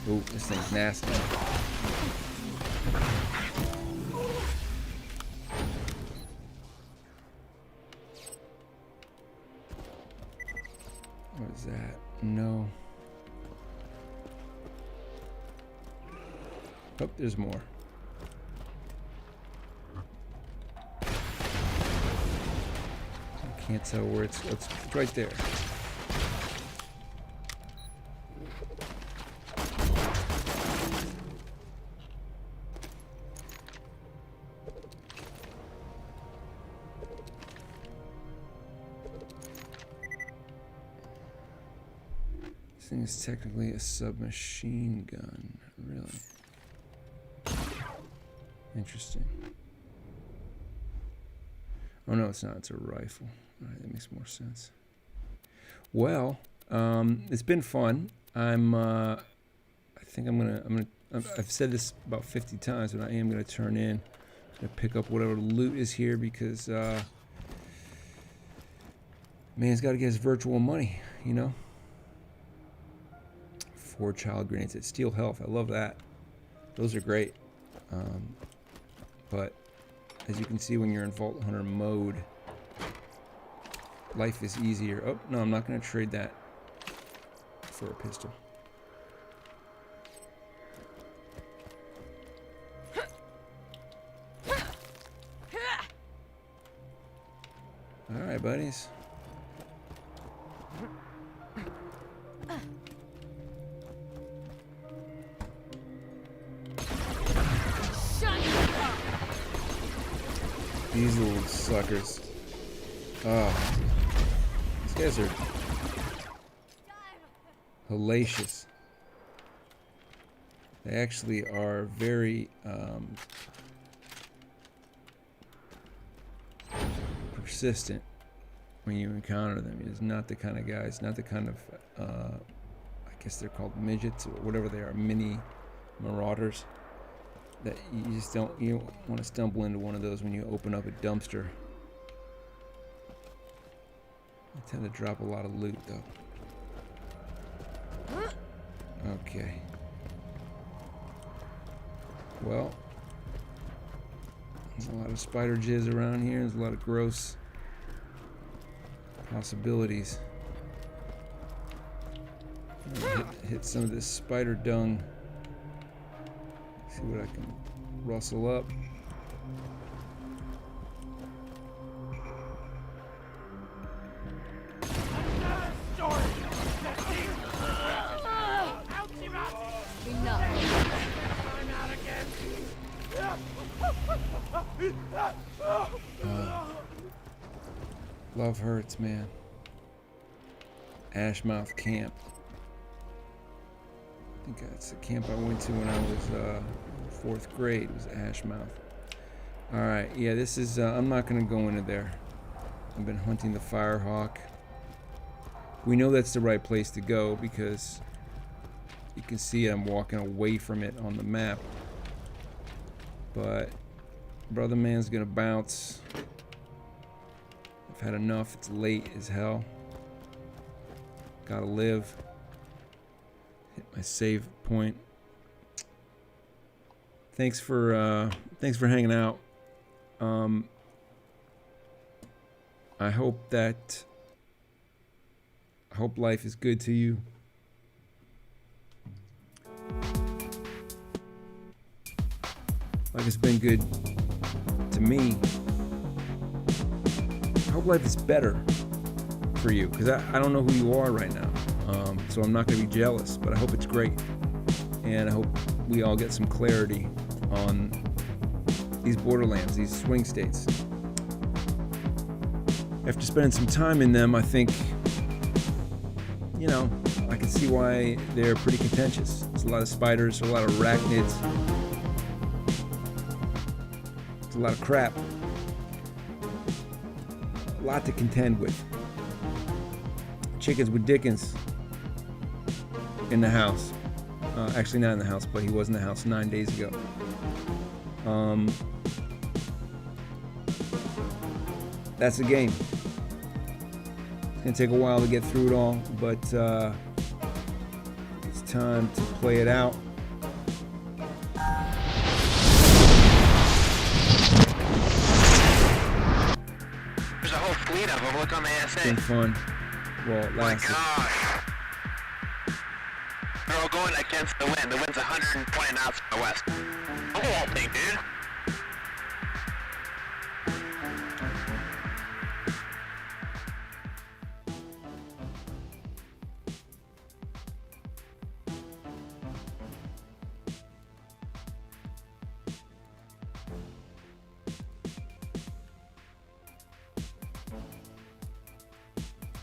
Ooh, this thing's nasty. Is that? No. Oh, there's more. I can't tell where it's right there. This thing is technically a submachine gun, really. Interesting. Oh no, it's not. It's a rifle. All right, that makes more sense. Well, it's been fun. I think I've said this about 50 times, but I am gonna turn in. I'm gonna pick up whatever loot is here because man's got to get his virtual money, you know. 4 child grenades at Steel Health. I love that. Those are great. But as you can see, when you're in Vault Hunter mode, life is easier. Oh, no, I'm not going to trade that for a pistol. All right, buddies. These little suckers. Oh, these guys are hellacious. They actually are very persistent when you encounter them. It's not the kind of guys, not the kind of, I guess they're called midgets or whatever they are, mini marauders. That you just don't want to stumble into one of those when you open up a dumpster. I tend to drop a lot of loot though. Okay. Well, there's a lot of spider jizz around here. There's a lot of gross possibilities. Hit some of this spider dung. See what I can rustle up. Love hurts, man. Ashmouth Camp. I think that's the camp I went to when I was 4th grade. It was Ashmouth. All right, yeah, this is. I'm not gonna go into there. I've been hunting the Firehawk. We know that's the right place to go because you can see I'm walking away from it on the map. But brother man's gonna bounce. I've had enough. It's late as hell. Gotta live. Hit my save point. Thanks for hanging out. I hope life is good to you. Like it's been good to me. I hope life is better for you, because I don't know who you are right now. So I'm not going to be jealous, but I hope it's great. And I hope we all get some clarity on these borderlands, these swing states. After spending some time in them, I think, you know, I can see why they're pretty contentious. There's a lot of spiders, a lot of arachnids. There's a lot of crap. A lot to contend with. Chickens with Dickens in the house. Actually not in the house, but he was in the house 9 days ago. That's the game. It's gonna take a while to get through it all, but it's time to play it out. There's a whole fleet of them. Look on the SA. It's been fun. Well, it lasted. My gosh. we're going against the wind. The wind's 120 knots from the west. Look at that thing, dude.